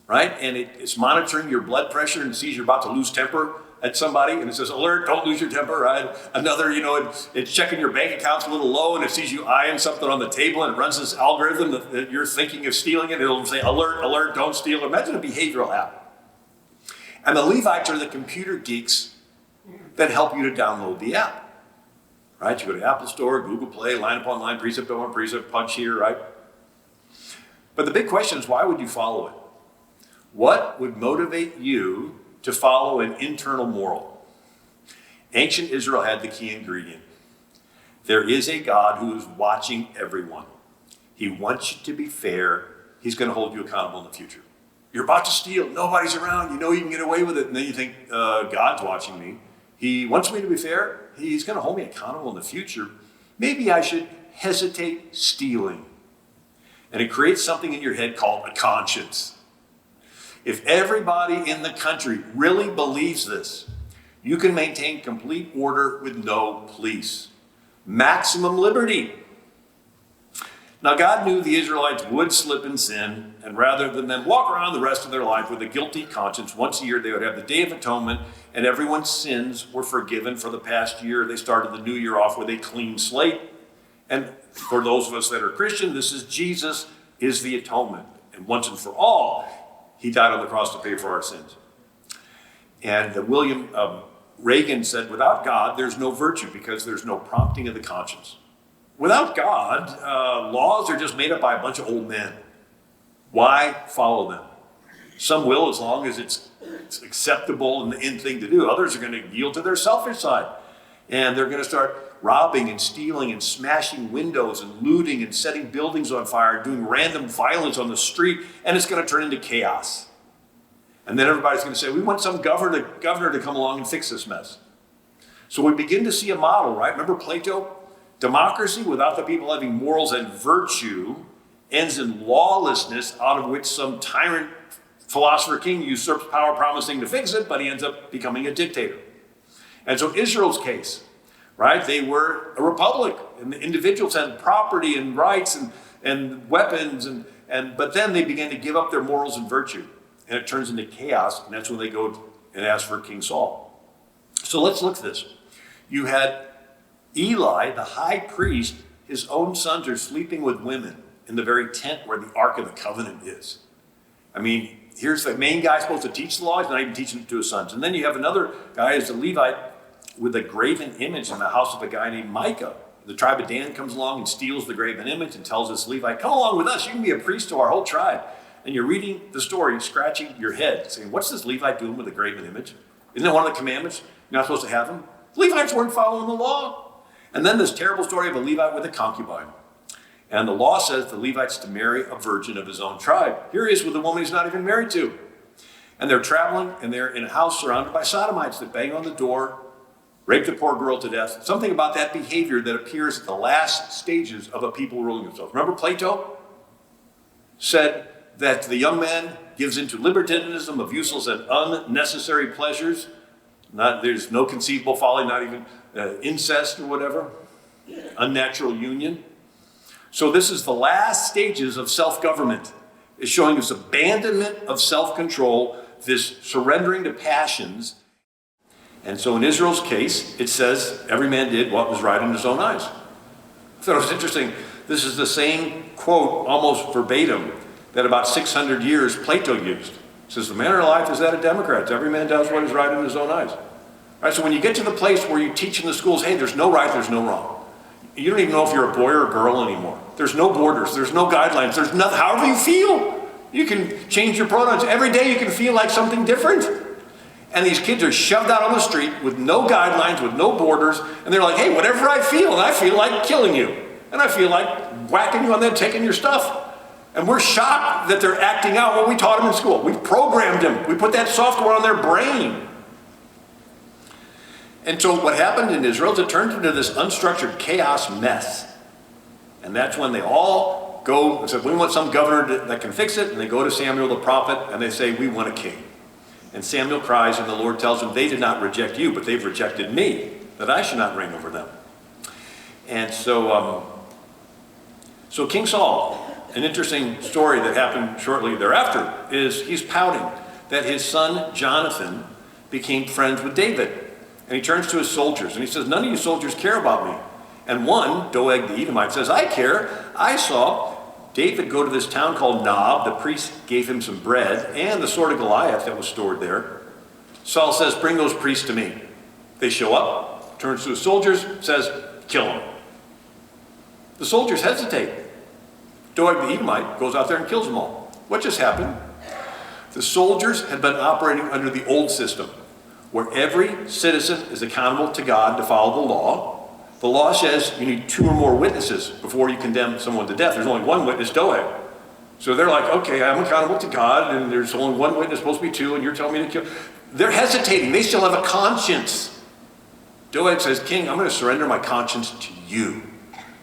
right? And it's monitoring your blood pressure and sees you're about to lose temper at somebody, and it says, alert, don't lose your temper, right? Another, it's checking your bank account's a little low, and it sees you eyeing something on the table, and it runs this algorithm that you're thinking of stealing it. It'll say, alert, alert, don't steal. Imagine a behavioral app. And the Levites are the computer geeks that help you to download the app, right? You go to Apple Store, Google Play, line upon line, precept upon precept, punch here, right? But the big question is, why would you follow it? What would motivate you to follow an internal moral? Ancient Israel had the key ingredient. There is a God who is watching everyone. He wants you to be fair. He's going to hold you accountable in the future. You're about to steal. Nobody's around. You know you can get away with it. And then you think, God's watching me. He wants me to be fair. He's going to hold me accountable in the future. Maybe I should hesitate stealing. And it creates something in your head called a conscience. If everybody in the country really believes this, you can maintain complete order with no police. Maximum liberty. Now, God knew the Israelites would slip and sin, and rather than them walk around the rest of their life with a guilty conscience, once a year they would have the Day of Atonement, and everyone's sins were forgiven for the past year. They started the new year off with a clean slate. And for those of us that are Christian, this is Jesus is the atonement. And once and for all, he died on the cross to pay for our sins. And William Reagan said, without God, there's no virtue because there's no prompting of the conscience. Without God, laws are just made up by a bunch of old men. Why follow them? Some will as long as it's acceptable and the in thing to do. Others are going to yield to their selfish side. And they're going to start robbing and stealing and smashing windows and looting and setting buildings on fire, doing random violence on the street, and it's going to turn into chaos. And then everybody's going to say, we want some governor to come along and fix this mess. So we begin to see a model, right? Remember Plato? Democracy without the people having morals and virtue ends in lawlessness, out of which some tyrant philosopher king usurps power promising to fix it, but he ends up becoming a dictator. And so Israel's case, right? They were a republic, and the individuals had property and rights and weapons, but then they began to give up their morals and virtue, and it turns into chaos, and that's when they go and ask for King Saul. So let's look at this. You had Eli, the high priest, his own sons are sleeping with women in the very tent where the Ark of the Covenant is. I mean, here's the main guy supposed to teach the law, he's not even teaching it to his sons. And then you have another guy who's a Levite with a graven image in the house of a guy named Micah. The tribe of Dan comes along and steals the graven image and tells this Levite, come along with us, you can be a priest to our whole tribe. And you're reading the story, scratching your head, saying, what's this Levite doing with a graven image? Isn't it one of the commandments? You're not supposed to have them? Levites weren't following the law. And then this terrible story of a Levite with a concubine. And the law says the Levite's to marry a virgin of his own tribe. Here he is with a woman he's not even married to. And they're traveling, and they're in a house surrounded by sodomites that bang on the door, rape the poor girl to death. Something about that behavior that appears at the last stages of a people ruling themselves. Remember Plato said that the young man gives into libertinism of useless and unnecessary pleasures. There's no conceivable folly, not even incest or whatever, unnatural union. So this is the last stages of self-government. It's showing this abandonment of self-control, this surrendering to passions. And so in Israel's case, it says every man did what was right in his own eyes. I thought it was interesting. This is the same quote, almost verbatim, that about 600 years Plato used. It says the manner of life is that of Democrats. Every man does what is right in his own eyes. All right, so when you get to the place where you teach in the schools, hey, there's no right, there's no wrong. You don't even know if you're a boy or a girl anymore. There's no borders, there's no guidelines, there's nothing, however you feel. You can change your pronouns. Every day you can feel like something different. And these kids are shoved out on the street with no guidelines, with no borders, and they're like, hey, whatever I feel, and I feel like killing you. And I feel like whacking you on the head, taking your stuff. And we're shocked that they're acting out what we taught them in school. We programmed them. We put that software on their brain. And so what happened in Israel is it turned into this unstructured chaos mess. And that's when they all go and say, we want some governor that can fix it. And they go to Samuel the prophet and they say, we want a king. And Samuel cries and the Lord tells him, they did not reject you, but they've rejected me, that I should not reign over them. And so So King Saul, an interesting story that happened shortly thereafter, is he's pouting that his son Jonathan became friends with David. And he turns to his soldiers and he says, none of you soldiers care about me. And one, Doeg the Edomite, says, I care. I saw David go to this town called Nob. The priest gave him some bread and the sword of Goliath that was stored there. Saul says, bring those priests to me. They show up, turns to his soldiers, says, kill them. The soldiers hesitate. Doeg the Edomite goes out there and kills them all. What just happened? The soldiers had been operating under the old system, where every citizen is accountable to God to follow the law. The law says you need 2 or more witnesses before you condemn someone to death. There's only one witness, Doeg. So they're like, okay, I'm accountable to God, and there's only one witness, supposed to be 2, and you're telling me to kill. They're hesitating. They still have a conscience. Doeg says, King, I'm going to surrender my conscience to you.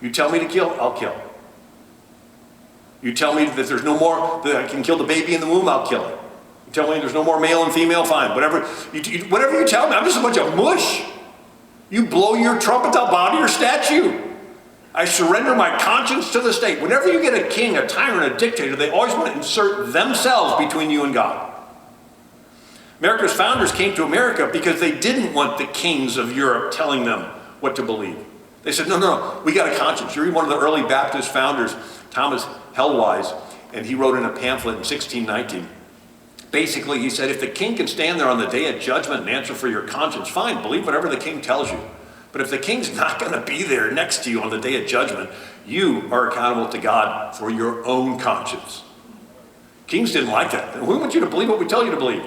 You tell me to kill, I'll kill. You tell me that there's no more, that I can kill the baby in the womb, I'll kill it. You tell me there's no more male and female, fine. Whatever you tell me, I'm just a bunch of mush. You blow your trumpet, I'll bow to your statue. I surrender my conscience to the state. Whenever you get a king, a tyrant, a dictator, they always want to insert themselves between you and God. America's founders came to America because they didn't want the kings of Europe telling them what to believe. They said, no, we got a conscience. You read one of the early Baptist founders, Thomas Helwise, and he wrote in a pamphlet in 1619. Basically, he said, if the king can stand there on the day of judgment and answer for your conscience, fine, believe whatever the king tells you. But if the king's not going to be there next to you on the day of judgment, you are accountable to God for your own conscience. Kings didn't like that. We want you to believe what we tell you to believe.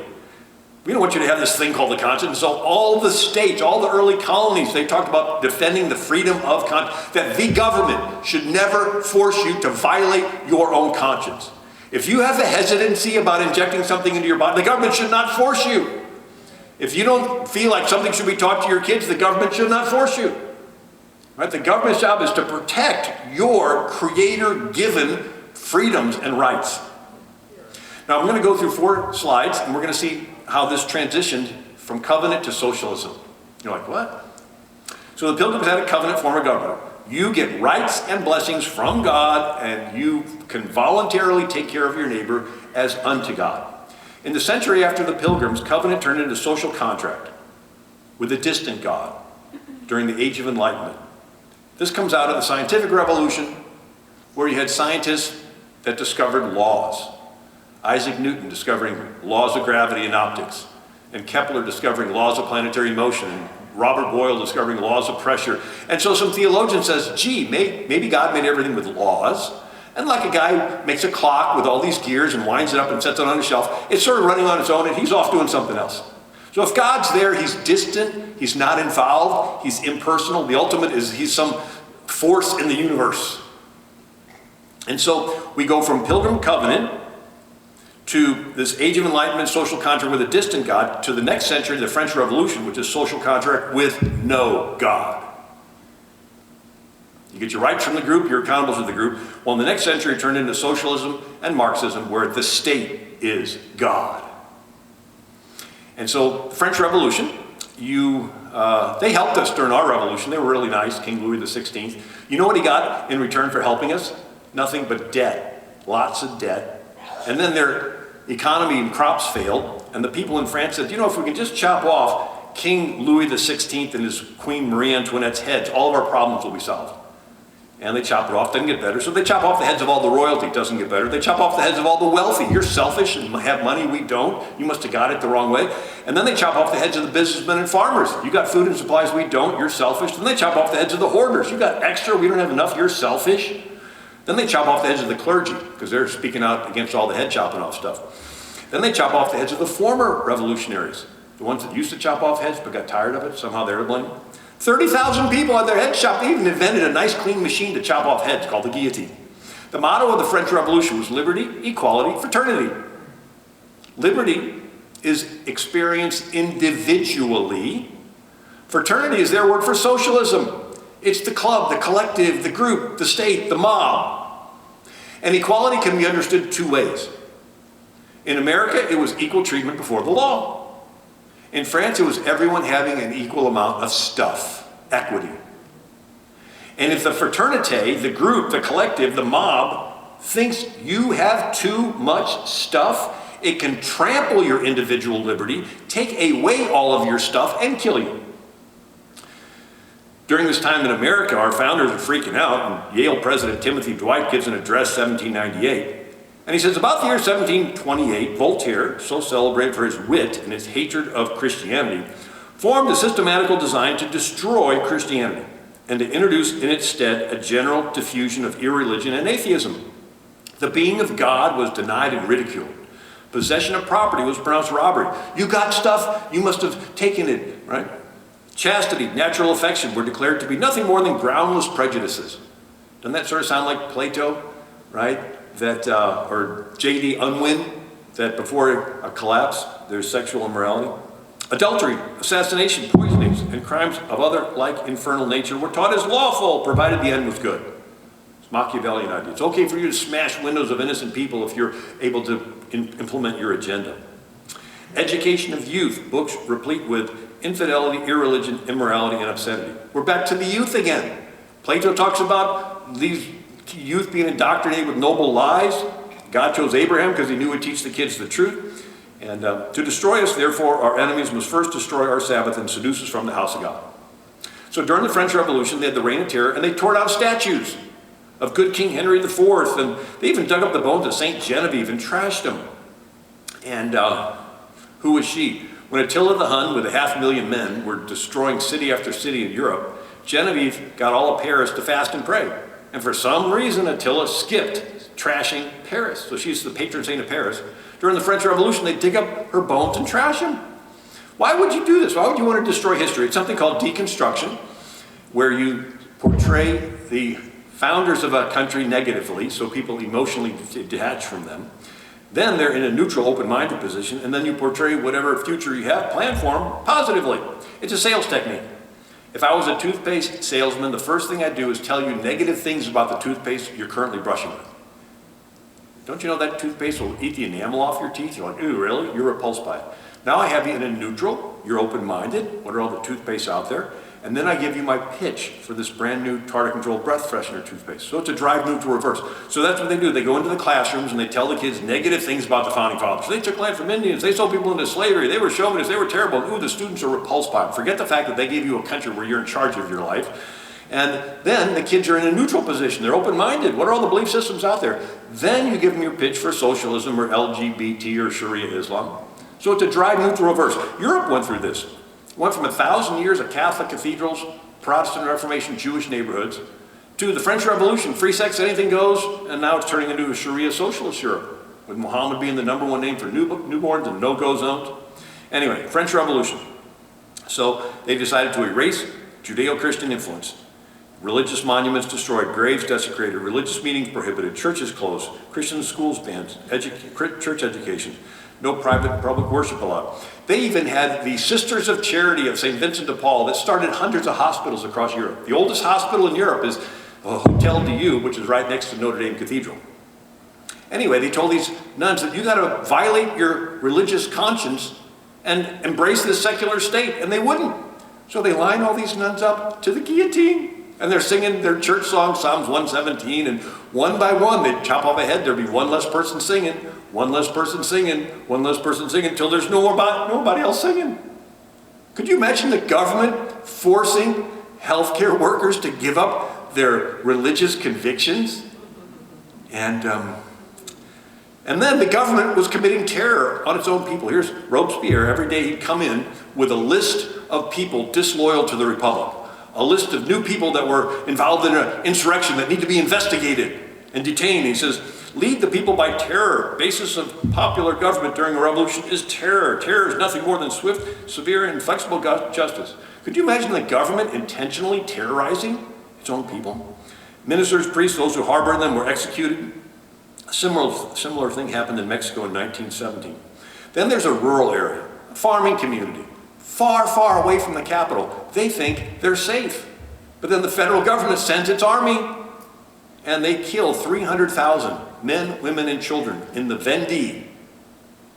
We don't want you to have this thing called the conscience. So all the states, all the early colonies, they talked about defending the freedom of conscience, that the government should never force you to violate your own conscience. If you have a hesitancy about injecting something into your body, the government should not force you. If you don't feel like something should be taught to your kids, the government should not force you. Right? The government's job is to protect your creator-given freedoms and rights. Now I'm going to go through 4 slides and we're going to see how this transitioned from covenant to socialism. You're like, what? So the Pilgrims had a covenant form of government. You get rights and blessings from God, and you can voluntarily take care of your neighbor as unto God. In the century after the Pilgrims, covenant turned into social contract with a distant God during the Age of Enlightenment. This comes out of the scientific revolution, where you had scientists that discovered laws. Isaac Newton discovering laws of gravity and optics, and Kepler discovering laws of planetary motion, and Robert Boyle discovering laws of pressure. And so some theologian says, gee, maybe God made everything with laws. And like a guy makes a clock with all these gears and winds it up and sets it on a shelf, it's sort of running on its own and he's off doing something else. So if God's there, he's distant, he's not involved, he's impersonal. The ultimate is he's some force in the universe. And so we go from Pilgrim covenant to this Age of Enlightenment social contract with a distant God, to the next century, the French Revolution, which is social contract with no God. You get your rights from the group, you're accountable to the group. Well, in the next century, it turned into socialism and Marxism, where the state is God. And so, the French Revolution, they helped us during our revolution. They were really nice, King Louis XVI. You know what he got in return for helping us? Nothing but debt. Lots of debt. And then their economy and crops failed, and the people in France said, if we can just chop off King Louis XVI and his Queen Marie Antoinette's heads, all of our problems will be solved. And they chop it off, doesn't get better. So they chop off the heads of all the royalty, doesn't get better. They chop off the heads of all the wealthy. You're selfish and have money, we don't. You must have got it the wrong way. And then they chop off the heads of the businessmen and farmers. You got food and supplies, we don't. You're selfish. Then they chop off the heads of the hoarders. You got extra, we don't have enough. You're selfish. Then they chop off the heads of the clergy, because they're speaking out against all the head chopping off stuff. Then they chop off the heads of the former revolutionaries, the ones that used to chop off heads but got tired of it. Somehow they're to blame. 30,000 people had their heads chopped. They even invented a nice clean machine to chop off heads called the guillotine. The motto of the French Revolution was liberty, equality, fraternity. Liberty is experienced individually. Fraternity is their word for socialism. It's the club, the collective, the group, the state, the mob. And equality can be understood 2 ways. In America, it was equal treatment before the law. In France, it was everyone having an equal amount of stuff, equity. And if the fraternity, the group, the collective, the mob, thinks you have too much stuff, it can trample your individual liberty, take away all of your stuff, and kill you. During this time in America, our founders are freaking out, and Yale President Timothy Dwight gives an address 1798. And he says, about the year 1728, Voltaire, so celebrated for his wit and his hatred of Christianity, formed a systematical design to destroy Christianity and to introduce in its stead a general diffusion of irreligion and atheism. The being of God was denied and ridiculed. Possession of property was pronounced robbery. You got stuff, you must have taken it, right? Chastity, natural affection were declared to be nothing more than groundless prejudices. Doesn't that sort of sound like Plato, right? That, or J.D. Unwin, that before a collapse, there's sexual immorality. Adultery, assassination, poisonings, and crimes of other like infernal nature were taught as lawful, provided the end was good. It's Machiavellian idea. It's okay for you to smash windows of innocent people if you're able to implement your agenda. Education of youth, books replete with infidelity, irreligion, immorality, and obscenity. We're back to the youth again. Plato talks about these youth being indoctrinated with noble lies. God chose Abraham because he knew he'd teach the kids the truth. And to destroy us, therefore, our enemies must first destroy our Sabbath and seduce us from the house of God. So during the French Revolution, they had the Reign of Terror, and they tore down statues of good King Henry IV, and they even dug up the bones of Saint Genevieve and trashed them. And who was she? When Attila the Hun, with 500,000 men, were destroying city after city in Europe, Genevieve got all of Paris to fast and pray. And for some reason, Attila skipped trashing Paris. So she's the patron saint of Paris. During the French Revolution, they dig up her bones and trash them. Why would you do this? Why would you want to destroy history? It's something called deconstruction, where you portray the founders of a country negatively, so people emotionally detach from them. Then they're in a neutral, open-minded position, and then you portray whatever future you have planned for them positively. It's a sales technique. If I was a toothpaste salesman, the first thing I'd do is tell you negative things about the toothpaste you're currently brushing with. Don't you know that toothpaste will eat the enamel off your teeth? You're like, ooh, really? You're repulsed by it. Now I have you in a neutral, you're open-minded, what are all the toothpastes out there? And then I give you my pitch for this brand new tartar controlled breath freshener toothpaste. So it's a drive, neutral, reverse. So that's what they do. They go into the classrooms and they tell the kids negative things about the founding fathers. They took land from Indians. They sold people into slavery. They were chauvinists. They were terrible. Ooh, the students are repulsed by them. Forget the fact that they gave you a country where you're in charge of your life. And then the kids are in a neutral position. They're open-minded. What are all the belief systems out there? Then you give them your pitch for socialism or LGBT or Sharia Islam. So it's a drive, neutral, reverse. Europe went through this. Went from 1,000 years of Catholic cathedrals, Protestant Reformation, Jewish neighborhoods, to the French Revolution, free sex, anything goes, and now it's turning into a Sharia socialist Europe, with Muhammad being the #1 name for newborns and no-go zones. Anyway, French Revolution. So they decided to erase Judeo-Christian influence. Religious monuments destroyed, graves desecrated, religious meetings prohibited, churches closed, Christian schools banned, church education, no private and public worship allowed. They even had the Sisters of Charity of St. Vincent de Paul that started hundreds of hospitals across Europe. The oldest hospital in Europe is Hotel Dieu, which is right next to Notre Dame Cathedral. Anyway, they told these nuns that you got to violate your religious conscience and embrace this secular state, and they wouldn't. So they line all these nuns up to the guillotine. And they're singing their church song, Psalms 117, and one by one, they'd chop off a head, there'd be one less person singing, one less person singing, one less person singing, until there's nobody else singing. Could you imagine the government forcing healthcare workers to give up their religious convictions? And then the government was committing terror on its own people. Here's Robespierre. Every day he'd come in with a list of people disloyal to the Republic. A list of new people that were involved in an insurrection that need to be investigated and detained. He says, lead the people by terror. Basis of popular government during a revolution is terror. Terror is nothing more than swift, severe, and inflexible justice. Could you imagine the government intentionally terrorizing its own people? Ministers, priests, those who harbored them were executed. A similar thing happened in Mexico in 1917. Then there's a rural area, a farming community. Far, far away from the capital. They think they're safe. But then the federal government sends its army and they kill 300,000 men, women, and children in the Vendée,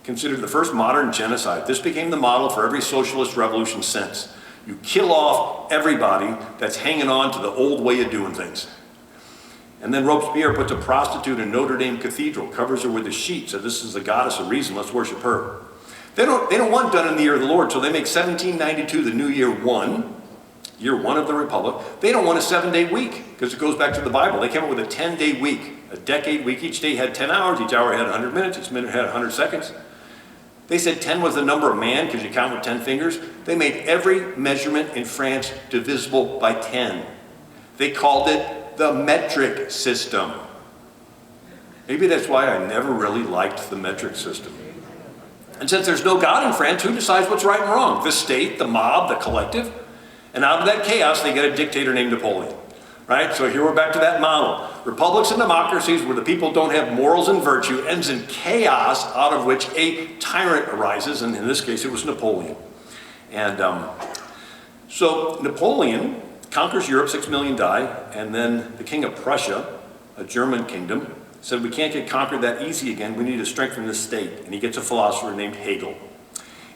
considered the first modern genocide. This became the model for every socialist revolution since. You kill off everybody that's hanging on to the old way of doing things. And then Robespierre puts a prostitute in Notre Dame Cathedral, covers her with a sheet, says this is the goddess of reason, let's worship her. They don't want done in the year of the Lord, so they make 1792 the new year one of the Republic. They don't want a 7-day week, because it goes back to the Bible. They came up with a 10-day week, a decade week. Each day had 10 hours, each hour had 100 minutes, each minute had 100 seconds. They said 10 was the number of man, because you count with 10 fingers. They made every measurement in France divisible by 10. They called it the metric system. Maybe that's why I never really liked the metric system. And since there's no God in France, who decides what's right and wrong? The state, the mob, the collective? And out of that chaos, they get a dictator named Napoleon. Right? So here we're back to that model. Republics and democracies where the people don't have morals and virtue ends in chaos, out of which a tyrant arises, and in this case it was Napoleon. And so Napoleon conquers Europe, 6 million die, and then the king of Prussia, a German kingdom, said we can't get conquered that easy again, we need to strengthen the state. And he gets a philosopher named Hegel,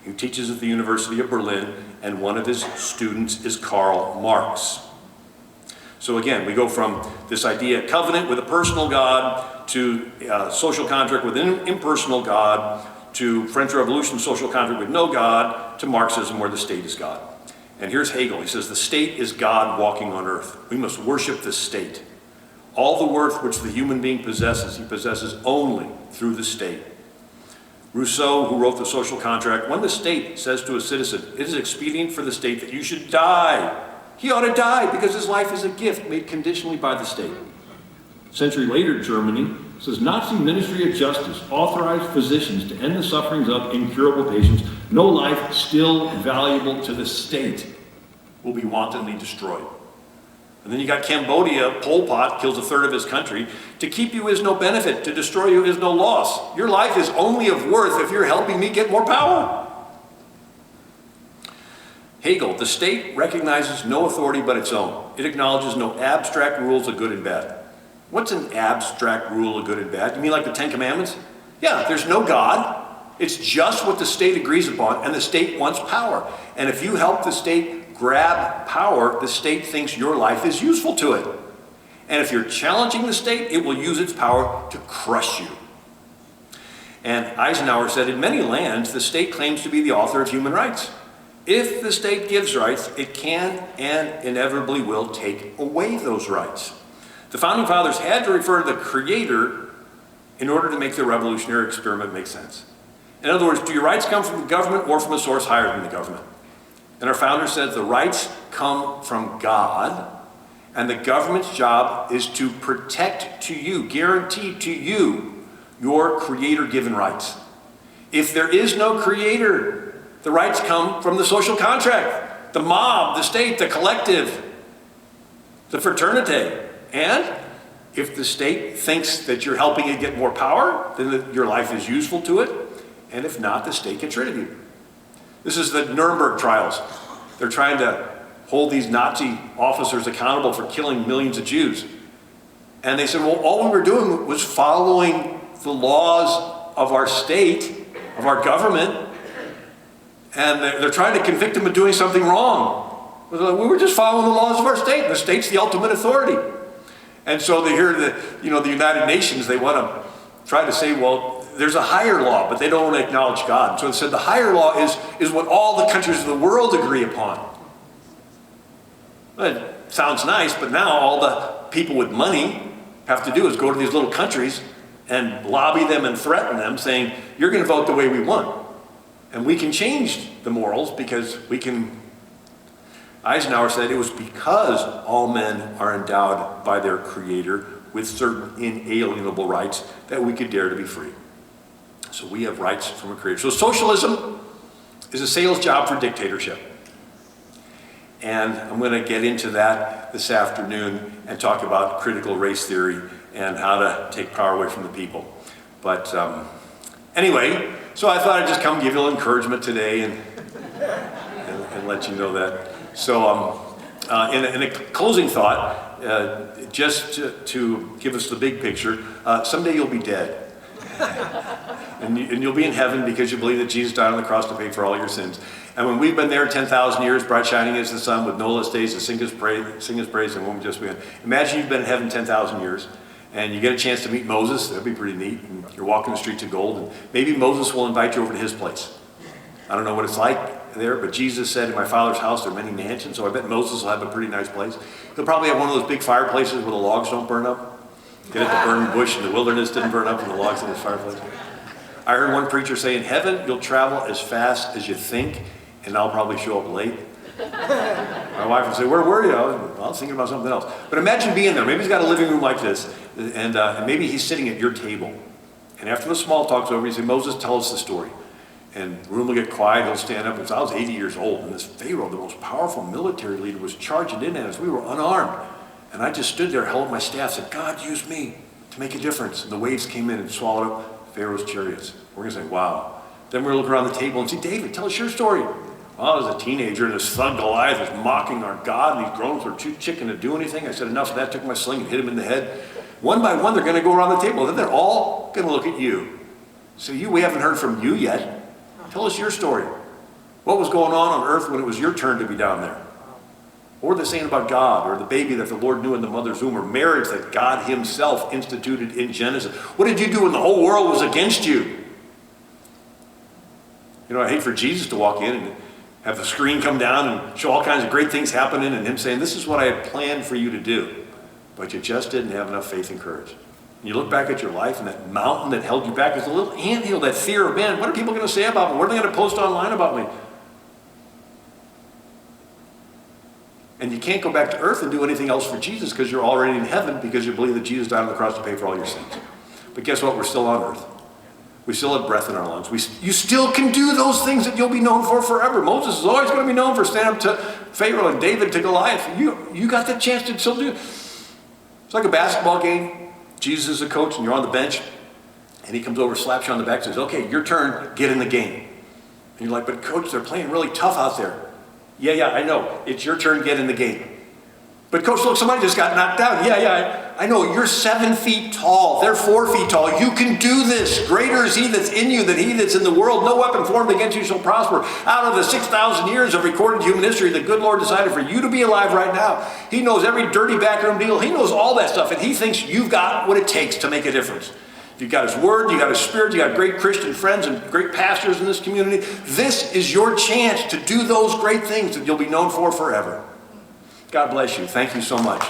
who teaches at the University of Berlin, and one of his students is Karl Marx. So again, we go from this idea of covenant with a personal God, to social contract with an impersonal God, to French Revolution, social contract with no God, to Marxism where the state is God. And here's Hegel. He says the state is God walking on earth. We must worship the state. All the worth which the human being possesses, he possesses only through the state. Rousseau, who wrote the social contract, when the state says to a citizen, it is expedient for the state that you should die, he ought to die because his life is a gift made conditionally by the state. A century later, Germany says Nazi Ministry of Justice authorized physicians to end the sufferings of incurable patients. No life still valuable to the state will be wantonly destroyed. And then you got Cambodia, Pol Pot kills a third of his country. To keep you is no benefit, to destroy you is no loss. Your life is only of worth if you're helping me get more power. Hegel, the state recognizes no authority but its own. It acknowledges no abstract rules of good and bad. What's an abstract rule of good and bad? You mean like the Ten Commandments? Yeah, there's no God. It's just what the state agrees upon, and the state wants power. And if you help the state grab power, the state thinks your life is useful to it. And if you're challenging the state, it will use its power to crush you. And Eisenhower said, in many lands, the state claims to be the author of human rights. If the state gives rights, it can and inevitably will take away those rights. The Founding Fathers had to refer to the Creator in order to make the revolutionary experiment make sense. In other words, do your rights come from the government or from a source higher than the government? And our founder said the rights come from God, and the government's job is to protect to you, guarantee to you, your Creator-given rights. If there is no Creator, the rights come from the social contract, the mob, the state, the collective, the fraternity. And if the state thinks that you're helping it get more power, then your life is useful to it. And if not, the state gets rid of you. This is the Nuremberg trials. They're trying to hold these Nazi officers accountable for killing millions of Jews. And they said, well, all we were doing was following the laws of our state, of our government. And they're trying to convict him of doing something wrong. We were just following the laws of our state. And the state's the ultimate authority. And so they hear that, the United Nations, they want to try to say, well, there's a higher law, but they don't want to acknowledge God. So it said the higher law is what all the countries of the world agree upon. Well, it sounds nice, but now all the people with money have to do is go to these little countries and lobby them and threaten them, saying, you're going to vote the way we want. And we can change the morals because we can. Eisenhower said it was because all men are endowed by their Creator with certain inalienable rights that we could dare to be free. So we have rights from a Creator. So socialism is a sales job for dictatorship. And I'm going to get into that this afternoon and talk about critical race theory and how to take power away from the people. But anyway, so I thought I'd just come give you a little encouragement today and let you know that. So in a closing thought, just to give us the big picture, someday you'll be dead. And you'll be in heaven because you believe that Jesus died on the cross to pay for all your sins. And when we've been there 10,000 years, bright shining as the sun, with no less days to sing his praise, and won't just be. Imagine you've been in heaven 10,000 years, and you get a chance to meet Moses. That'd be pretty neat. And you're walking the streets of gold, and maybe Moses will invite you over to his place. I don't know what it's like there, but Jesus said, in my Father's house there are many mansions, so I bet Moses will have a pretty nice place. He'll probably have one of those big fireplaces where the logs don't burn up. Get at the burning bush, and the wilderness didn't burn up, and the logs in his fireplace. I heard one preacher say, in heaven, you'll travel as fast as you think, and I'll probably show up late. My wife would say, where were you? I was thinking about something else. But imagine being there. Maybe he's got a living room like this, and maybe he's sitting at your table. And after the small talk's over, you say, Moses, tell us the story. And the room will get quiet, he'll stand up, and say, I was 80 years old, and this Pharaoh, the most powerful military leader, was charging in at us. We were unarmed. And I just stood there, held my staff, said, God used me to make a difference. And the waves came in and swallowed up Pharaoh's chariots. We're going to say, wow. Then we're going to look around the table and say, David, tell us your story. Well, I was a teenager, and this thug Goliath was mocking our God, and these grown-ups were too chicken to do anything. I said, enough of that, took my sling and hit him in the head. One by one, they're going to go around the table. Then they're all going to look at you. So we haven't heard from you yet. Tell us your story. What was going on earth when it was your turn to be down there? What were they saying about God, or the baby that the Lord knew in the mother's womb, or marriage that God himself instituted in Genesis? What did you do when the whole world was against you? You know, I hate for Jesus to walk in and have the screen come down and show all kinds of great things happening, and him saying, this is what I had planned for you to do, but you just didn't have enough faith and courage. And you look back at your life, and that mountain that held you back is a little anthill, that fear of, man, what are people going to say about me? What are they going to post online about me? And you can't go back to earth and do anything else for Jesus because you're already in heaven, because you believe that Jesus died on the cross to pay for all your sins. But guess what? We're still on earth. We still have breath in our lungs. You still can do those things that you'll be known for forever. Moses is always going to be known for standing up to Pharaoh, and David to Goliath. You got the chance to still do it. It's like a basketball game. Jesus is a coach, and you're on the bench, and he comes over, slaps you on the back, and says, okay, your turn, get in the game. And you're like, but coach, they're playing really tough out there. Yeah, I know. It's your turn, get in the game. But coach, look, somebody just got knocked down. Yeah, I know. You're 7 feet tall. They're 4 feet tall. You can do this. Greater is he that's in you than he that's in the world. No weapon formed against you shall prosper. Out of the 6,000 years of recorded human history, the good Lord decided for you to be alive right now. He knows every dirty backroom deal. He knows all that stuff, and he thinks you've got what it takes to make a difference. You've got his word, you got his spirit, you got great Christian friends and great pastors in this community. This is your chance to do those great things that you'll be known for forever. God bless you. Thank you so much.